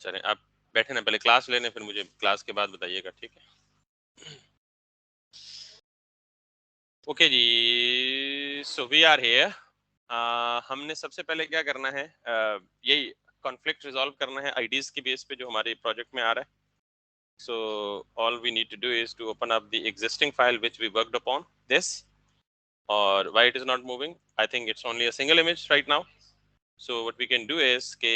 चलें आप बैठे ना, पहले क्लास ले लें, फिर मुझे क्लास के बाद बताइएगा, ठीक है? ओके जी, सो वी आर हियर। हमने सबसे पहले क्या करना है, यही कॉन्फ्लिक्ट रिजॉल्व करना है आईडीज के बेस पे जो हमारे प्रोजेक्ट में आ रहा है। So all we need to do is to open up the existing file which we worked upon this, or why it is not moving. I think it's only a single image right now. So what we can do is कि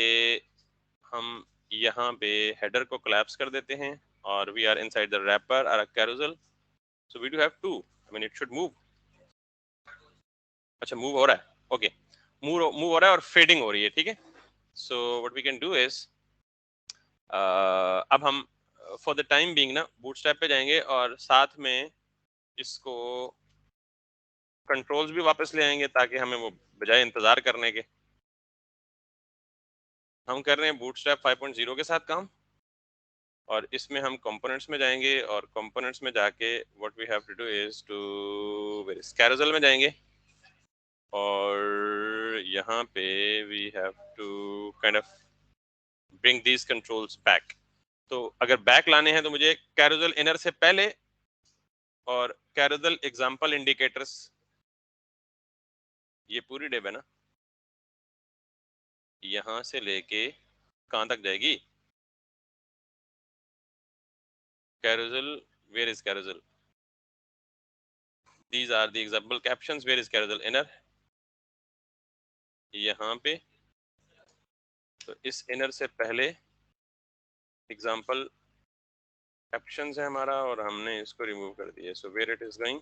हम यहाँ पे header को collapse कर देते हैं और we are inside the wrapper or a carousel. So we do have two. I mean it should move. अच्छा move हो रहा है. Okay. Move हो रहा है और fading हो रही है, ठीक है? So what we can do is अब हम for the time being ना bootstrap पे जाएंगे और साथ में इसको कंट्रोल्स भी वापस ले आएंगे ताकि हमें वो बजाय इंतजार करने के हम कर रहे हैं बूटस्ट्रैप 5.0 के साथ काम। और इसमें हम कंपोनेंट्स में जाएंगे और कंपोनेंट्स में जाके what we have to do is to carousel में जाएंगे और यहाँ पे we have to kind of bring these controls back. तो अगर बैक लाने हैं तो मुझे कैरोसेल इनर से पहले और कैरोसेल एग्जांपल इंडिकेटर्स, ये पूरी डिव है ना, यहाँ से लेके कहाँ तक जाएगी carousel? Where is carousel? These are the example captions. Where is carousel inner? यहाँ पे। तो इस inner से पहले example captions है हमारा और हमने इसको remove कर दिया। So where it is going?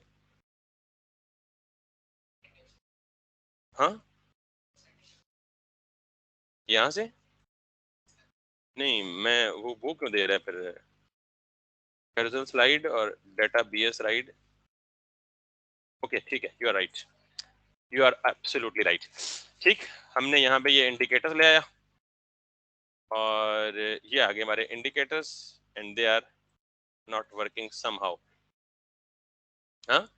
हाँ, यहाँ से नहीं, मैं वो क्यों दे रहा है फिर carousel slide और data bs राइट। ओके ठीक है, you are right, you are absolutely right. ठीक, हमने यहाँ पे ये इंडिकेटर्स ले आया और ये आगे हमारे indicators and they are not working somehow. हाँ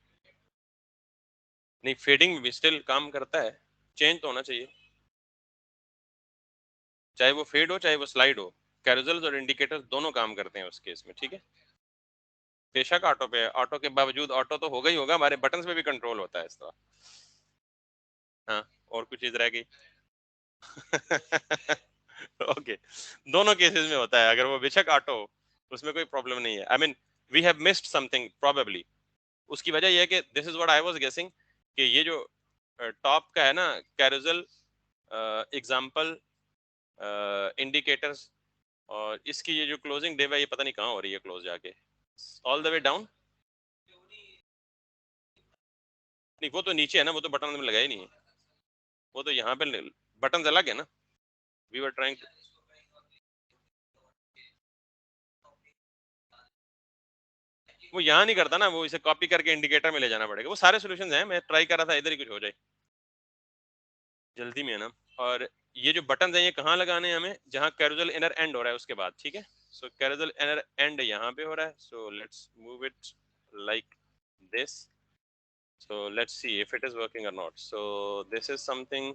नहीं, फेडिंग में भी स्टिल काम करता है, चेंज तो होना चाहिए, चाहे वो फेड हो चाहे वो स्लाइड हो। कैरोसेल्स और इंडिकेटर्स दोनों काम करते हैं उस केस में, ठीक है? बेशक ऑटो पे, ऑटो के बावजूद ऑटो तो होगा ही होगा, हमारे बटन्स पे भी कंट्रोल होता है इस तरह। हाँ, और कुछ चीज रह गई? ओके, दोनों केसेस में होता है, अगर वो बेशक ऑटो हो उसमें कोई प्रॉब्लम नहीं है। I mean we have missed something probably. उसकी वजह यह है कि this is what I was guessing कि ये जो टॉप का है ना कैरोसेल एग्जांपल इंडिकेटर्स, और इसकी ये जो क्लोजिंग डिव है ये पता नहीं कहाँ हो रही है क्लोज जाके, ऑल द वे डाउन। नहीं वो तो नीचे है ना, वो तो बटन में लगा ही नहीं है, वो तो यहाँ पे बटन अलग है ना। वी वर ट्राइंग, वो यहाँ नहीं करता ना, वो इसे कॉपी करके इंडिकेटर में ले जाना पड़ेगा। वो सारे सोल्यूशन हैं, मैं ट्राई कर रहा था इधर ही कुछ हो जाए, जल्दी में है ना। और ये जो बटन है ये कहाँ लगाने हैं हमें, जहाँ कैरोसेल इनर एंड हो रहा है उसके बाद, ठीक है? सो कैरोसेल इनर एंड यहाँ पे हो रहा है, so let's move it like this. So let's see if it is working or not. So this is something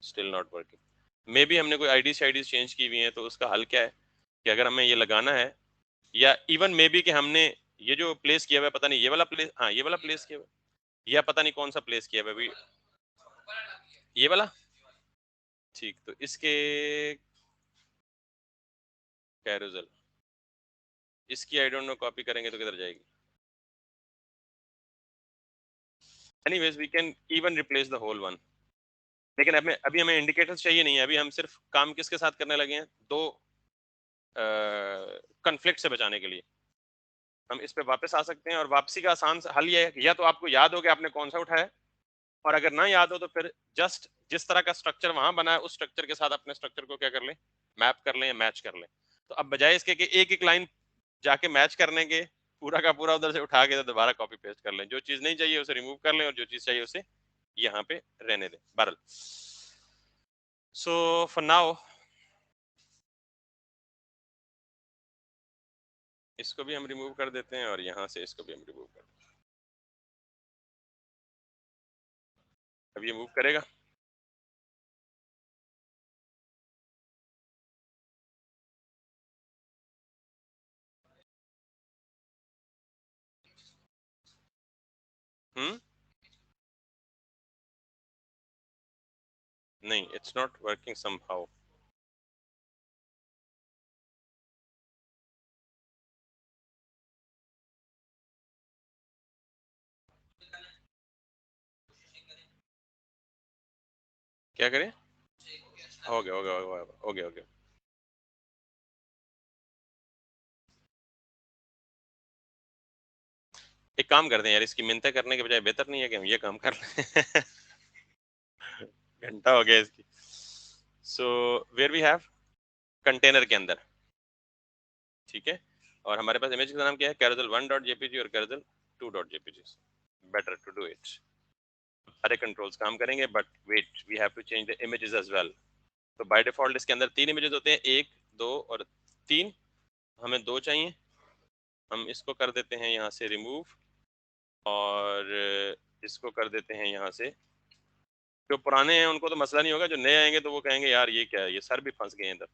still not working. May be हमने कोई आईडीज चेंज की हुई हैं, तो उसका हल क्या है कि अगर हमें ये लगाना है, या इवन मे बी कि हमने ये जो प्लेस किया हुआ है, पता नहीं ये वाला प्लेस, हाँ ये वाला प्लेस किया हुआ है, या पता नहीं कौन सा प्लेस किया हुआ है ये वाला। ठीक, तो इसके कैरोसेल, इसकी आई डोंट नो कॉपी करेंगे तो किधर जाएगी। Anyways we can even replace the whole one, लेकिन हमें अभी हमें इंडिकेटर्स चाहिए नहीं है, अभी हम सिर्फ काम किसके साथ करने लगे हैं, दो कन्फ्लिक्ट से बचाने के लिए। हम इस पे वापस आ सकते हैं और वापसी का आसान हल ये है, या तो आपको याद हो कि आपने कौन सा उठाया, और अगर ना याद हो तो फिर जस्ट जिस तरह का स्ट्रक्चर वहां बना है उस स्ट्रक्चर के साथ अपने स्ट्रक्चर को क्या कर लें, मैप कर लें या मैच कर लें। तो अब बजाय इसके कि एक एक लाइन जाके मैच करने के, पूरा का पूरा उधर से उठा के दोबारा कॉपी पेस्ट कर लें, जो चीज नहीं चाहिए उसे रिमूव कर लें और जो चीज चाहिए उसे यहाँ पे रहने दें बरल। सो फॉर नाउ इसको भी हम रिमूव कर देते हैं और यहाँ से इसको भी हम रिमूव कर देते हैं। अब ये मूव करेगा। नहीं, इट्स नॉट वर्किंग समहाउ। क्या करें? हो गया हो गया हो गया हो गया हो गया। एक काम करते हैं यार, इसकी मिन्नतें करने के बजाय बेहतर नहीं है कि हम ये काम कर लें? घंटा हो गया इसकी। So where we have container के अंदर, ठीक है, और हमारे पास इमेज का नाम क्या है, कैरोसेल 1.jpg और carousel 2.jpg। Better to do it. सारे कंट्रोल्स काम करेंगे, but wait, we have to change the images as well. तो बाय डिफॉल्ट इसके अंदर 3 इमेजेस होते हैं, 1, 2 और 3। हमें 2 चाहिए, हम इसको कर देते हैं यहाँ से रिमूव, और इसको कर देते हैं यहाँ से। जो पुराने हैं उनको तो मसला नहीं होगा, जो नए आएंगे तो वो कहेंगे यार ये क्या है, ये सर भी फंस गए हैं इधर,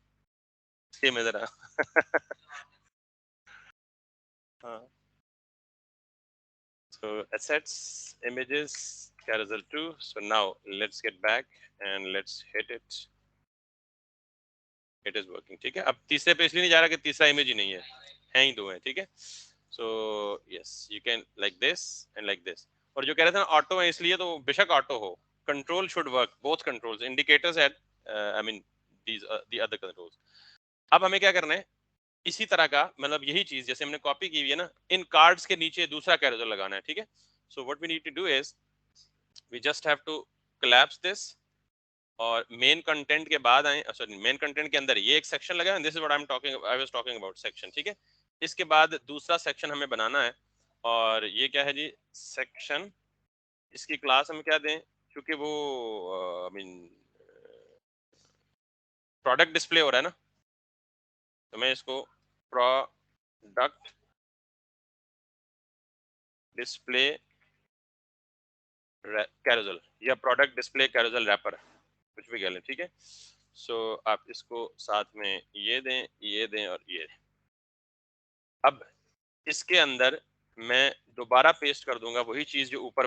सेम इधर। हाँ, so assets, images, carousel 2. So now let's get back and let's hit it. It is working, ठीक है। अब तीसरे पे इसलिए नहीं जा रहा कि तीसरा इमेज ही नहीं है ही 2 है, ठीक है। So yes, you can like this and like this। और जो कह रहे थे ना ऑटो है, इसलिए तो बेशक ऑटो हो, control should work, both controls, indicators at I mean these the other controls. अब हमें क्या करना है, इसी तरह का मतलब यही चीज जैसे हमने कॉपी की हुई है ना, इन कार्ड्स के नीचे दूसरा कैरोसेल लगाना है, ठीक है। So what we need to do is we just have to collapse this, और मेन कंटेंट के बाद आए, सॉरी मेन कंटेंट के अंदर ये एक सेक्शन लगा है, this is what I was talking about section, ठीक है। इसके बाद दूसरा सेक्शन हमें बनाना है, और ये क्या है जी, सेक्शन। इसकी क्लास हम क्या दें, क्योंकि वो आई मीन प्रोडक्ट डिस्प्ले हो रहा है ना, तो मैं इसको प्रोडक्ट डिस्प्ले कैरोसेल या प्रोडक्ट डिस्प्ले कैरोसेल रैपर, कुछ भी कह लें, ठीक है। सो आप इसको साथ में ये दें और ये दें। अब इसके अंदर मैं दोबारा पेस्ट कर दूंगा वही चीज जो ऊपर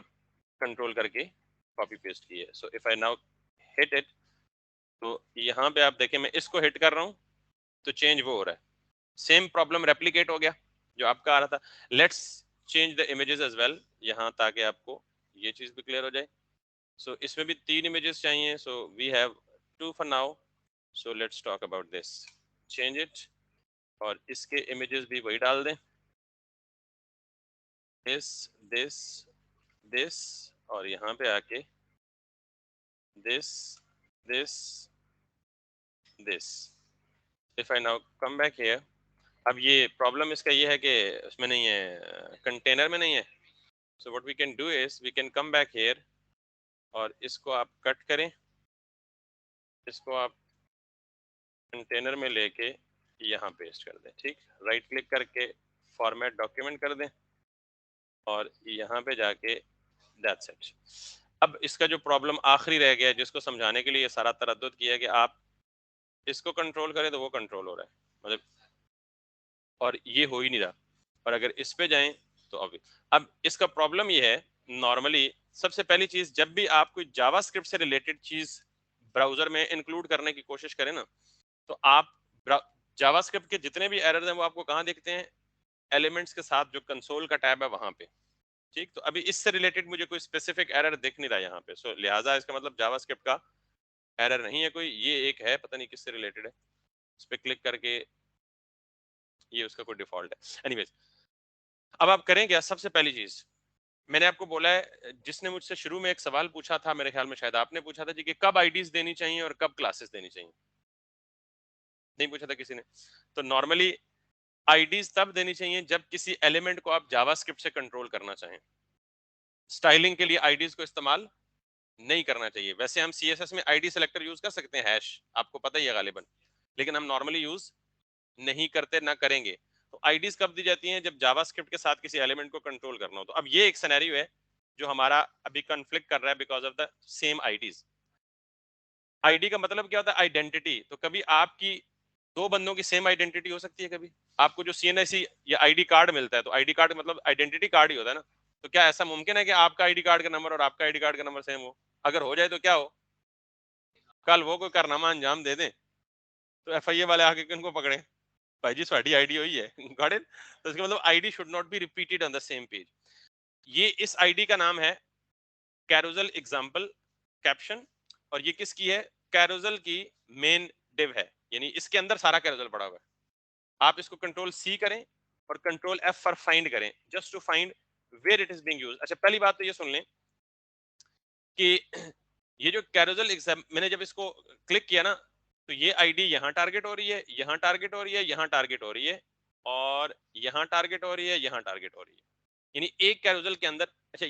कंट्रोल करके कॉपी पेस्ट की है। So if I now hit it, तो यहाँ पे आप देखें मैं इसको हिट कर रहा हूँ तो चेंज वो हो रहा है, सेम प्रॉब्लम रेप्लिकेट हो गया जो आपका आ रहा था। Let's change the images as well यहाँ, ताकि आपको ये चीज भी क्लियर हो जाए। सो इसमें भी 3 इमेजेस चाहिए, so we have 2 for now. So let's talk about this, change it, और इसके इमेजेस भी वही डाल दें, दिस दिस दिस, और यहाँ पे आके this this this. If I now come back here, अब ये प्रॉब्लम इसका ये है कि उसमें नहीं है, कंटेनर में नहीं है। So what we can do is we can come back here, और इसको आप कट करें, इसको आप कंटेनर में लेके यहाँ पेस्ट कर दें, ठीक। राइट क्लिक करके फॉर्मेट डॉक्यूमेंट कर दें, और यहाँ पे जाके दैट्स इट। अब इसका जो प्रॉब्लम आखिरी रह गया है, जिसको समझाने के लिए ये सारा तरद्दुद किया है कि आप इसको कंट्रोल करें तो वो कंट्रोल हो रहा है, मतलब, और ये हो ही नहीं रहा। और अगर इस पे जाएं तो अब इसका प्रॉब्लम ये है, नॉर्मली सबसे पहली चीज, जब भी आप कोई जावास्क्रिप्ट से रिलेटेड चीज ब्राउजर में इंक्लूड करने की कोशिश करें ना, तो आप जावास्क्रिप्ट के जितने भी एरर्स हैं वो आपको कहाँ दिखते हैं, एलिमेंट्स के साथ जो कंसोल का टैब है वहां पे, ठीक। तो अभी इससे रिलेटेड मुझे कोई स्पेसिफिक एरर दिख नहीं रहा यहाँ पे, सो लिहाजा इसका मतलब जावास्क्रिप्ट का एरर नहीं है कोई, ये एक है पता नहीं किससे रिलेटेड है, इस पे क्लिक करके ये उसका कोई डिफॉल्ट है। एनीवेज, अब आप करें क्या, सबसे पहली चीज मैंने आपको बोला है, जिसने मुझसे शुरू में एक सवाल पूछा था, मेरे ख्याल में शायद आपने पूछा था जी कि कब आईडीज देनी चाहिए और कब क्लासेस देनी चाहिए, नहीं पूछा था किसी ने। तो नॉर्मली आईडीज तब देनी चाहिए जब किसी एलिमेंट को आप जावास्क्रिप्ट से कंट्रोल करना चाहें। स्टाइलिंग के लिए आईडीज को इस्तेमाल नहीं करना चाहिए। वैसे हम सीएसएस में आईडी सेलेक्टर यूज कर सकते हैं, हैश, आपको पता ही है गालिबन, लेकिन हम नॉर्मली यूज नहीं करते, ना करेंगे। तो आईडीज कब दी जाती हैं, जब जावास्क्रिप्ट के साथ किसी एलिमेंट को कंट्रोल करना हो। तो अब ये एक सिनेरियो है जो हमारा अभी कॉन्फ्लिक्ट कर रहा है because of the same IDs. ID का मतलब क्या होता है, आइडेंटिटी। तो कभी आपकी दो बंदों की सेम आइडेंटिटी हो सकती है, कभी आपको जो सीएनआईसी या आईडी कार्ड मिलता है, तो आईडी कार्ड मतलब आइडेंटिटी कार्ड ही होता है ना, तो क्या ऐसा मुमकिन है कि आपका आईडी कार्ड का नंबर और आपका आईडी कार्ड का नंबर सेम हो? अगर हो जाए तो क्या हो, कल वो कोई कारनामा अंजाम दे दें तो एफआईए वाले आके किनको पकड़े, भाई जी साड़ी आईडी हुई है गॉट इट। तो इसका मतलब ID should not be repeated on the same page. ये इस आईडी का नाम है कैरोजल एग्जाम्पल कैप्शन, और ये किसकी है, कैरोजल की मेन डिव है, यानी इसके अंदर सारा कैरोजल पड़ा हुआ है। आप इसको कंट्रोल सी करें और कंट्रोल एफ फॉर फाइंड करें, just to find where it is being used. अच्छा पहली बात तो ये सुन लें कि ये जो कैरोजल एग्जाम, मैंने जब इसको क्लिक किया ना तो ये आईडी यहाँ टारगेट हो रही है, यहाँ टारगेट हो रही है, यहाँ टारगेट हो रही है, और यहाँ टारगेट हो रही है, यहाँ टारगेट हो रही है, यानी एक कैरोजल के अंदर। अच्छा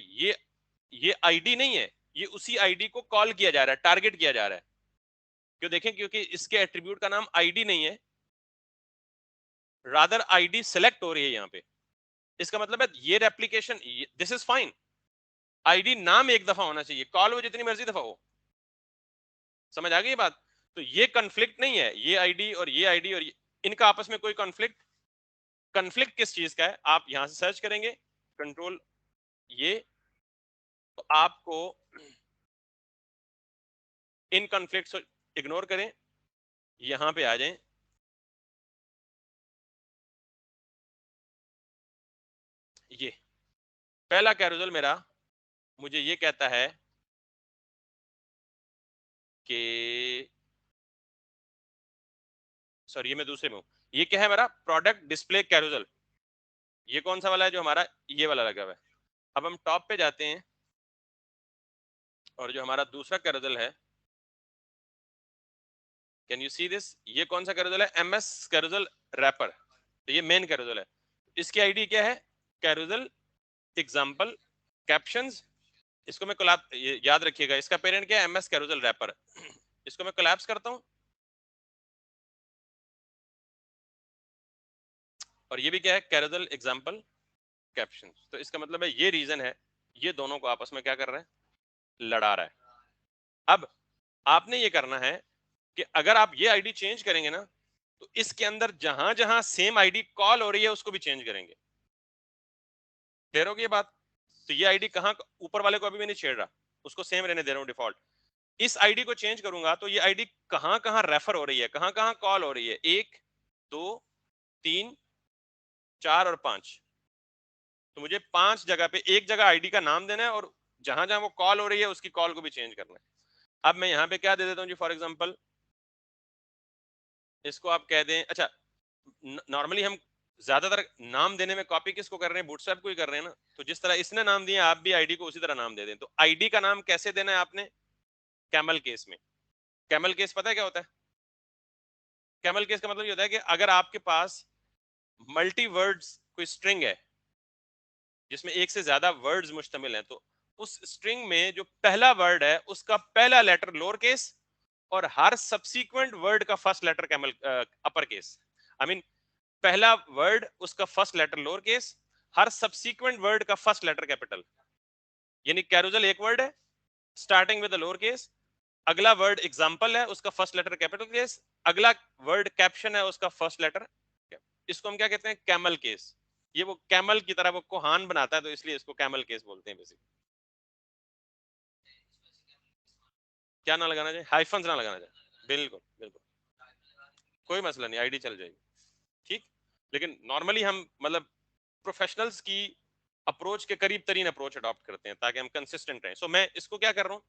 ये आईडी नहीं है, ये उसी आईडी को कॉल किया जा रहा है, टारगेट किया जा रहा है। क्यों देखें, क्योंकि इसके एट्रीब्यूट का नाम आईडी नहीं है, रादर आईडी सेलेक्ट हो रही है यहाँ पे। इसका मतलब है ये replication, this is fine, ID नाम एक दफा होना चाहिए, कॉल वो जितनी मर्जी दफा हो। समझ आ गई बात? तो ये कॉन्फ्लिक्ट नहीं है, ये आईडी और ये आईडी और इनका आपस में कोई कॉन्फ्लिक्ट, कॉन्फ्लिक्ट किस चीज का है आप यहां से सर्च करेंगे कंट्रोल ये, तो आपको इन कॉन्फ्लिक्ट्स इग्नोर करें, यहां पे आ जाएं, ये पहला कैरोजल मेरा मुझे ये कहता है कि, सॉरी ये मैं दूसरे में हूं, ये क्या है मेरा प्रोडक्ट डिस्प्ले कैरोजल, ये कौन सा वाला है जो हमारा ये वाला लगा हुआ है। अब हम टॉप पे जाते हैं और जो हमारा दूसरा कैरोजल है, कैन यू सी दिस, ये कौन सा कैरोजल है, एमएस कैरोजल रैपर, तो ये मेन कैरोजल है। इसकी आईडी क्या है, कैरोजल एग्जांपल कैप्शंस। इसको मैं कोलैप, याद रखिएगा इसका पेरेंट क्या है, एमएस कैरोजल रैपर। इसको मैं कोलैप्स करता हूं, और ये भी क्या है, कैरोजल एग्जांपल कैप्शन। तो इसका मतलब है ये रीजन है, ये दोनों को आपस में क्या कर रहा है, लड़ा रहा है। अब आपने ये करना है कि अगर आप ये आईडी चेंज करेंगे ना, तो इसके अंदर जहां जहां सेम आईडी कॉल हो रही है उसको भी चेंज करेंगे। क्लियर होगी ये बात? तो ये आईडी कहां, ऊपर वाले को अभी मैं नहीं छेड़ रहा, उसको सेम रहने दे रहा हूं डिफॉल्ट। इस आईडी को चेंज करूंगा तो ये आईडी कहां कहां रेफर हो रही है, कहां कहां कॉल हो रही है, 1 2 3 4 और 5। तो मुझे 5 जगह पे, एक जगह आईडी का नाम देना है और जहां जहां वो कॉल हो रही है उसकी कॉल को भी चेंज करना है। अब मैं यहाँ पे क्या दे देता हूँ जी, फॉर एग्जाम्पल इसको आप कह दें, अच्छा नॉर्मली हम ज्यादातर नाम देने में कॉपी किसको कर रहे हैं, बूटस्ट्रैप को ही कर रहे हैं ना। तो जिस तरह इसने नाम दिया आप भी आईडी को उसी तरह नाम दे दें। तो आईडी का नाम कैसे देना है आपने, कैमल केस में। कैमल केस पता है क्या होता है, कैमल केस का मतलब ये होता है कि अगर आपके पास मल्टी वर्ड्स कोई स्ट्रिंग है जिसमें एक से ज्यादा वर्ड्स मुश्तमिल हैं, तो उस स्ट्रिंग में जो पहला वर्ड है उसका पहला लेटर लोअर केस और हर सब्सीक्वेंट वर्ड का first letter camel upper case, I mean पहला वर्ड उसका फर्स्ट लेटर लोअर केस, हर सब्सीक्वेंट वर्ड का फर्स्ट लेटर कैपिटल। यानी कैरोजल एक वर्ड है starting with the lower case, अगला वर्ड एग्जांपल है उसका फर्स्ट लेटर कैपिटल केस, अगला वर्ड कैप्शन है उसका फर्स्ट लेटर, इसको हम क्या कहते हैं, कैमल केस। ये वो कैमल की तरह वो कोहान बनाता है तो इसलिए इसको कैमल केस बोलते हैं बेसिकली। क्या ना लगाना चाहिए, हाइफंस ना लगाना चाहिए, बिल्कुल बिल्कुल, कोई मसला नहीं, आईडी चल जाएगी, ठीक। लेकिन नॉर्मली हम मतलब प्रोफेशनल्स की अप्रोच के करीब तरीन अप्रोच अडॉप्ट करते हैं ताकि हम कंसिस्टेंट रहें। सो मैं इसको क्या कर रहा हूँ,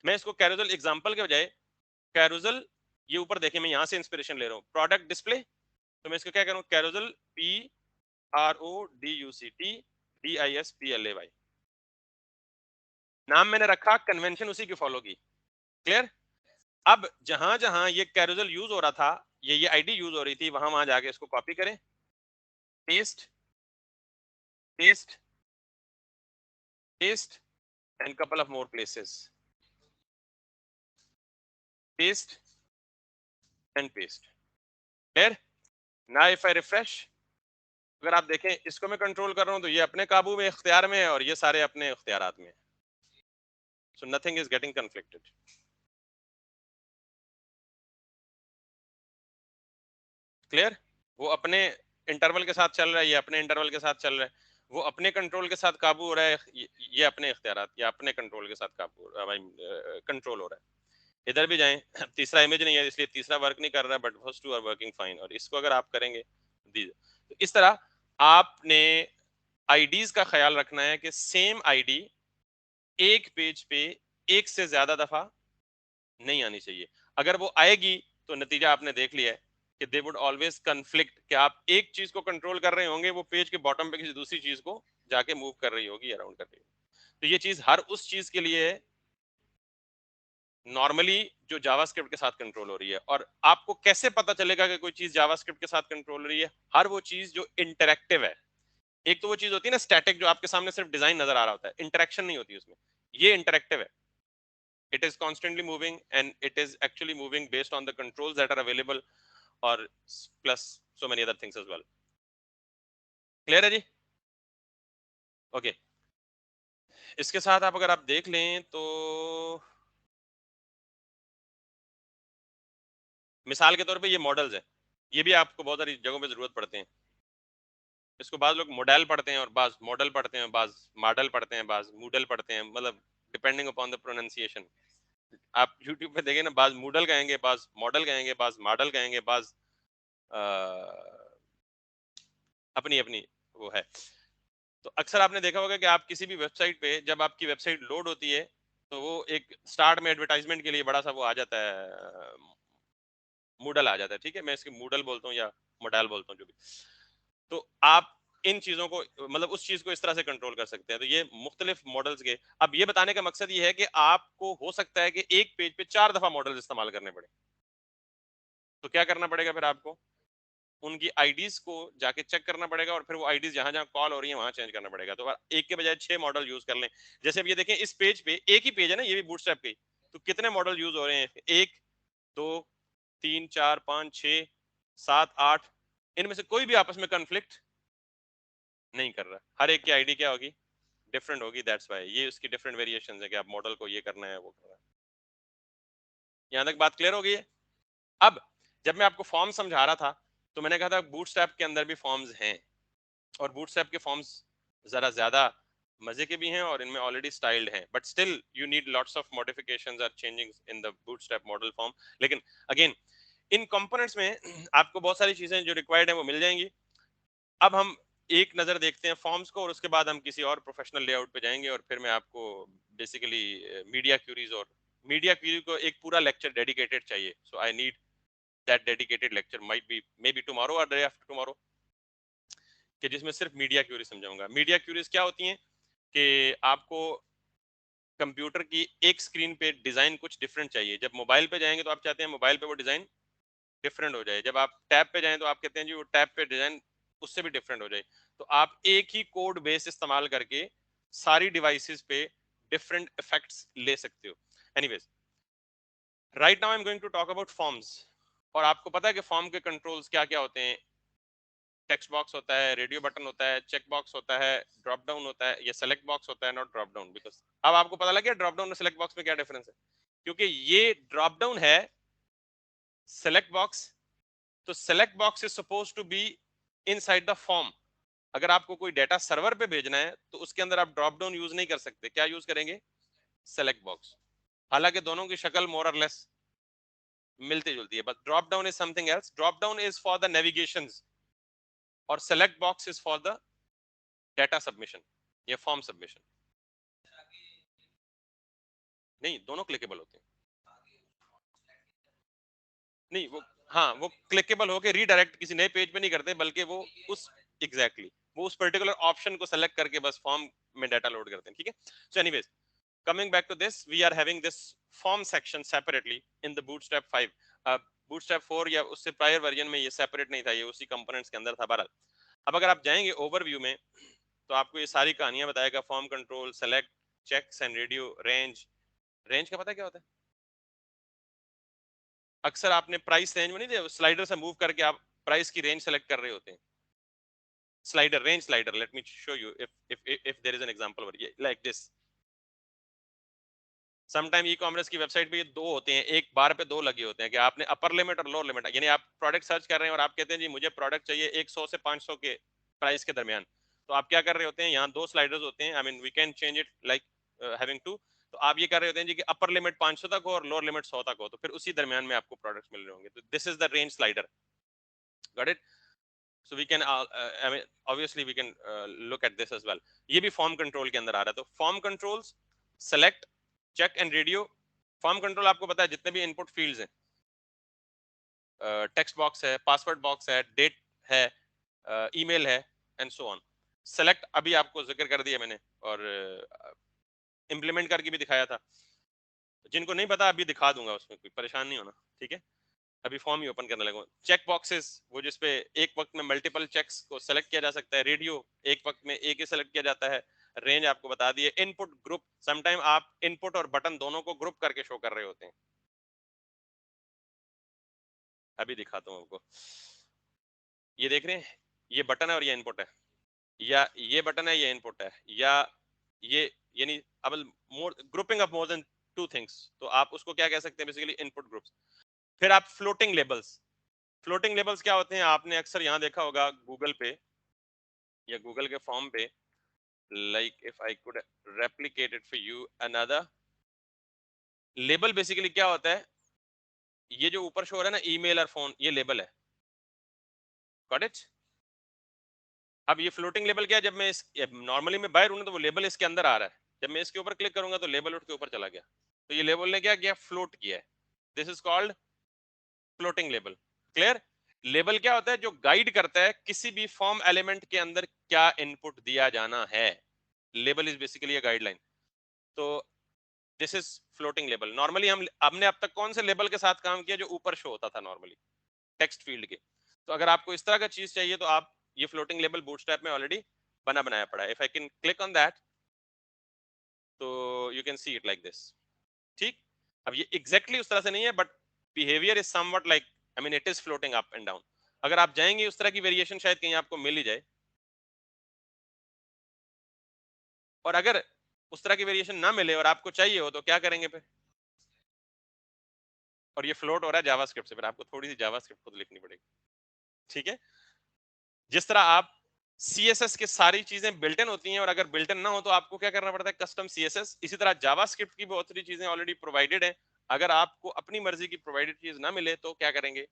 मैं इसको कैरोजल एग्जांपल के बजाय कैरोजल, ये ऊपर देखिए मैं यहाँ से इंस्पिरेशन ले रहा हूँ, प्रोडक्ट डिस्प्ले, तो मैं इसको क्या करूँ, कैरोजल PRODUCT DISPLAY, नाम मैंने रखा, कन्वेंशन उसी की फॉलो की। क्लियर? अब जहां जहां ये कैरोजल यूज हो रहा था, ये आईडी यूज हो रही थी, वहां वहां जाके इसको कॉपी करें, paste paste paste and couple of more places, paste and paste. Clear? Now if I refresh, अगर आप देखें इसको मैं कंट्रोल कर रहा हूं तो ये अपने काबू में, इख्तियार में है, और ये सारे अपने इख्तियारात में। So nothing is getting conflicted. Clear? वो अपने इंटरवल के साथ चल रहा है, ये अपने इंटरवल के साथ चल रहा है। वो अपने कंट्रोल के साथ काबू हो रहा है, ये अपने इख्तियारात या अपने कंट्रोल के साथ काबू कंट्रोल हो रहा है। इधर भी जाएं, तीसरा इमेज नहीं है इसलिए तीसरा वर्क नहीं कर रहा, but first two are working fine, और इसको अगर आप करेंगे तो इस तरह आपने आईडीज का ख्याल रखना है कि सेम आईडी एक पेज पे एक से ज्यादा दफा नहीं आनी चाहिए। अगर वो आएगी तो नतीजा आपने देख लिया है कि दे वुड ऑलवेज कन्फ्लिक्ट, कि आप एक चीज को कंट्रोल कर रहे होंगे, वो पेज के बॉटम पे किसी दूसरी चीज को जाके मूव कर रही होगी, अराउंड कर रही होगी। तो ये चीज हर उस चीज के लिए है नॉर्मली जो जावास्क्रिप्ट के साथ कंट्रोल हो रही है। और आपको कैसे पता चलेगा कि कोई चीज जावास्क्रिप्ट के साथ कंट्रोल हो रही है? हर वो चीज जो इंटरेक्टिव है। एक तो वो चीज होती है ना स्टैटिक, जो आपके सामने सिर्फ डिजाइन नजर आ रहा होता है, इंटरेक्शन नहीं होती उसमें। ये इंटरेक्टिव है, it is constantly moving and it is actually moving based on the controls that are available, or plus so many other things as well. Clear है जी? ओके, इसके साथ आप अगर आप देख लें तो मिसाल के तौर पे ये मॉडल्स हैं, ये भी आपको बहुत सारी जगहों पे जरूरत पड़ते हैं। इसको बाद लोग मॉडल पढ़ते हैं और बाज मॉडल पढ़ते हैं, बाज मॉडल पढ़ते हैं, बाज मूडल पढ़ते हैं, मतलब डिपेंडिंग अपॉन द प्रोनाउंसिएशन। आप यूट्यूब पे देखें ना, बाज मूडल कहेंगे, बाज मॉडल कहेंगे, बाज मॉडल कहेंगे, बाज अपनी अपनी वो है। तो अक्सर आपने देखा होगा कि आप किसी भी वेबसाइट पे, जब आपकी वेबसाइट लोड होती है तो वो एक स्टार्ट में एडवर्टाइजमेंट के लिए बड़ा सा वो आ जाता है, मूडल आ जाता है, ठीक है, मैं इसके मूडल बोलता हूँ या मॉडल बोलता हूँ जो भी। तो आप इन चीजों को, मतलब उस चीज को इस तरह से कंट्रोल कर सकते हैं। तो ये मुख्तलिफ मॉडल्स के, अब ये बताने का मकसद ये है कि आपको हो सकता है कि एक पेज पे 4 दफा मॉडल्स इस्तेमाल करने पड़े। तो क्या करना पड़ेगा फिर आपको? उनकी आईडीज को जाके चेक करना पड़ेगा और फिर वो आईडीज जहां जहां कॉल हो रही है वहां चेंज करना पड़ेगा। तो एक के बजाय 6 मॉडल यूज कर लें। जैसे अब ये देखें, इस पेज पे एक ही पेज है ना, ये भी बूटस्ट्रैप के, तो कितने मॉडल यूज हो रहे हैं? 1 2 3 4 5 6 7 8, इनमें से कोई भी आपस में कन्फ्लिक्ट नहीं कर रहा। हर एक की आईडी क्या होगी? डिफरेंट होगी। दैट्स वाई ये उसकी डिफरेंट वेरिएशंस है कि आप मॉडल को ये करना है, वो करना है। यहां तक बात क्लियर हो गई है? अब जब मैं आपको फॉर्म समझा रहा था तो मैंने कहा था बूटस्ट्रैप के अंदर भी फॉर्म्स हैं, और बूटस्ट्रैप के फॉर्म्स जरा ज्यादा मजे के भी हैं और इनमें ऑलरेडी स्टाइल्ड हैं, but still you need lots of modifications are changing in the bootstrap model form. लेकिन अगेन इन कंपोनेंट्स में आपको बहुत सारी चीजें जो रिक्वायर्ड है वो मिल जाएंगी। अब हम एक नजर देखते हैं फॉर्म्स को, और उसके बाद हम किसी और प्रोफेशनल लेआउट पे जाएंगे, और फिर मैं आपको बेसिकली मीडिया क्यूरीज, और मीडिया क्यूरी को एक पूरा लेक्चर डेडिकेटेड चाहिए। So I need that dedicated lecture, might be maybe tomorrow और डे आफ्टर टुमारो, कि जिसमें सिर्फ मीडिया क्यूरी समझाऊंगा। मीडिया क्यूरीज क्या होती हैं कि आपको कंप्यूटर की एक स्क्रीन पे डिजाइन कुछ डिफरेंट चाहिए। जब मोबाइल पे जाएंगे तो आप चाहते हैं मोबाइल पे वो डिजाइन डिफरेंट हो जाए, जब आप टैब पे जाएं तो आप कहते हैं जी वो टैब पे डिजाइन उससे भी डिफरेंट हो जाए। तो आप एक ही कोड बेस इस्तेमाल करके सारी डिवाइसेस पे डिफरेंट इफेक्ट्स ले सकते हो। Anyways, right now I am going to talk about forms. और आपको पता है कि फॉर्म के कंट्रोल्स क्या क्या होते हैं? टेक्स्ट बॉक्स होता है, रेडियो बटन होता है, चेक बॉक्स होता है, ड्रॉप डाउन होता है, या सेलेक्ट बॉक्स होता है, नॉट ड्रॉप डाउन। बिकॉज अब आपको पता लग गया ड्रॉप डाउन और सेलेक्ट बॉक्स में क्या डिफरेंस है, क्योंकि ये ड्रॉप डाउन है, सेलेक्ट बॉक्स, तो select box is suppose to be inside the form. अगर आपको कोई डाटा सर्वर पे भेजना है तो उसके अंदर आप ड्रॉप डाउन यूज नहीं कर सकते, क्या यूज करेंगे? Select box. हालांकि दोनों की शक्ल मोर और लेस मिलती जुलती है, but drop down is something else. Drop down is for the navigations और select box is for the data submission या फॉर्म सबमिशन। नहीं, दोनों क्लिकेबल होते हैं। नहीं वो, हाँ वो क्लिकेबल होके रीडायरेक्ट किसी नए पेज पे नहीं करते, बल्कि वो उस एग्जैक्टली वो उस पर्टिकुलर ऑप्शन को सेलेक्ट करके बस फॉर्म में डाटा लोड करते हैं, ठीक है। So anyways, coming back to this, we are having this form section separately in the bootstrap 5. bootstrap 4 या उससे प्रायर वर्जन में ये सेपरेट नहीं था, ये उसी कंपोनेंट्स के अंदर था। बहरहाल अब अगर आप जाएंगे ओवरव्यू में तो आपको ये सारी कहानियां बताएगा, form control, select, checks and radio, range. Range का पता क्या होता है? अक्सर आपने प्राइस रेंज में नहीं दिया, स्लाइडर से मूव करके आप प्राइस की रेंज सेलेक्ट कर रहे होते हैं। Slider, range slider, late me show you if there is an example like this. Sometime e commerce की वेबसाइट पे ये दो होते हैं, एक बार पे दो लगे होते हैं कि आपने अपर लिमिट और लोअर लिमिट, यानी आप प्रोडक्ट सर्च कर रहे हैं और आप कहते हैं जी मुझे प्रोडक्ट चाहिए 100 से 500 के प्राइस के दरमियान, तो आप क्या कर रहे होते हैं, यहाँ 2 स्लाइडर्स होते हैं, I mean we can change it like having 2, तो आप ये कर रहे होते हैं जी कि अपर लिमिट 500 तक हो और लोअर लिमिट 100 तक हो, तो फिर उसी दरमियान में आपको प्रोडक्ट्स मिल रहे होंगे, तो this is the range slider, got it. So we can I mean obviously we can look at this as well. ये भी फॉर्म कंट्रोल के अंदर आ रहा है, तो form controls, select, check and radio. Form control आपको पता है जितने भी इनपुट फील्ड्स हैं, टेक्स्ट बॉक्स है, पासवर्ड बॉक्स है, डेट है, ईमेल है एंड सो ऑन। सेलेक्ट अभी आपको जिक्र कर दिया मैंने और इम्प्लीमेंट करके भी दिखाया था, जिनको नहीं पता अभी दिखा दूंगा, उसमें कोई परेशान नहीं होना, ठीक है। अभी फॉर्म ही ओपन करने लगा। चेक बॉक्सेस, वो जिसपे एक वक्त में मल्टीपल चेक्स को सेलेक्ट किया जा सकता है। रेडियो, एक वक्त में एक ही सेलेक्ट किया जाता है। रेंज आपको बता दिए। इनपुट ग्रुप, समटाइम आप इनपुट और बटन दोनों को ग्रुप करके शो कर रहे होते हैं। अभी दिखाता हूँ आपको, ये देख रहे हैं, ये बटन है और ये इनपुट है, या ये बटन है ये इनपुट है, या ये, यानी अब more grouping of more than 2 things, तो आप उसको क्या कह सकते हैं, बेसिकली इनपुट ग्रुप्स। फिर आप फ्लोटिंग लेबल्स। फ्लोटिंग लेबल्स क्या होते हैं, आपने अक्सर यहाँ देखा होगा गूगल पे या गूगल के फॉर्म पे, like if I could replicate it for you another label. Basically क्या होता है, ये जो ऊपर शो हो रहा है ना, ईमेल और फोन, ये लेबल है, गॉट इट। अब ये फ्लोटिंग लेबल क्या है, जब मैं इस नॉर्मली मैं बाहर हूं तो वो लेबल इसके अंदर आ रहा है, जब मैं इसके ऊपर क्लिक करूंगा तो लेबल उठ के ऊपर चला गया, तो ये लेबल ने क्या किया, फ्लोट किया है। This is called floating label, clear. Label क्या होता है, जो गाइड करता है किसी भी फॉर्म एलिमेंट के अंदर क्या इनपुट दिया जाना है। Label is basically a guideline. तो this is floating label. Normally हमने अब तक कौन से लेबल के साथ काम किया, जो ऊपर शो होता था नॉर्मली टेक्स्ट फील्ड के। तो अगर आपको इस तरह का चीज चाहिए तो आप ये फ्लोटिंग लेबल बूटस्ट्रैप में ऑलरेडी बना बनाया पड़ा है। If I can click on that तो you can see it like this, ठीक। अब ये एग्जैक्टली उस तरह से नहीं है, but behaviour is somewhat like, I mean it is floating up and down. अगर आप जाएंगे उस तरह की वेरिएशन शायद कहीं आपको मिल ही जाए, और अगर उस तरह की वेरिएशन ना मिले और आपको चाहिए हो तो क्या करेंगे फिर, और ये फ्लोट हो रहा है जावास्क्रिप्ट से, फिर आपको थोड़ी सी जावास्क्रिप्ट खुद लिखनी पड़ेगी, ठीक है। जिस तरह आप CSS की सारी चीजें बिल्ट इन होती हैं, और अगर बिल्ट इन ना हो तो आपको क्या करना पड़ता है, कस्टम CSS। इसी तरह जावास्क्रिप्ट की बहुत सारी चीजें ऑलरेडी प्रोवाइडेड है, अगर आपको अपनी मर्जी की प्रोवाइडेड चीज ना मिले तो क्या करेंगे,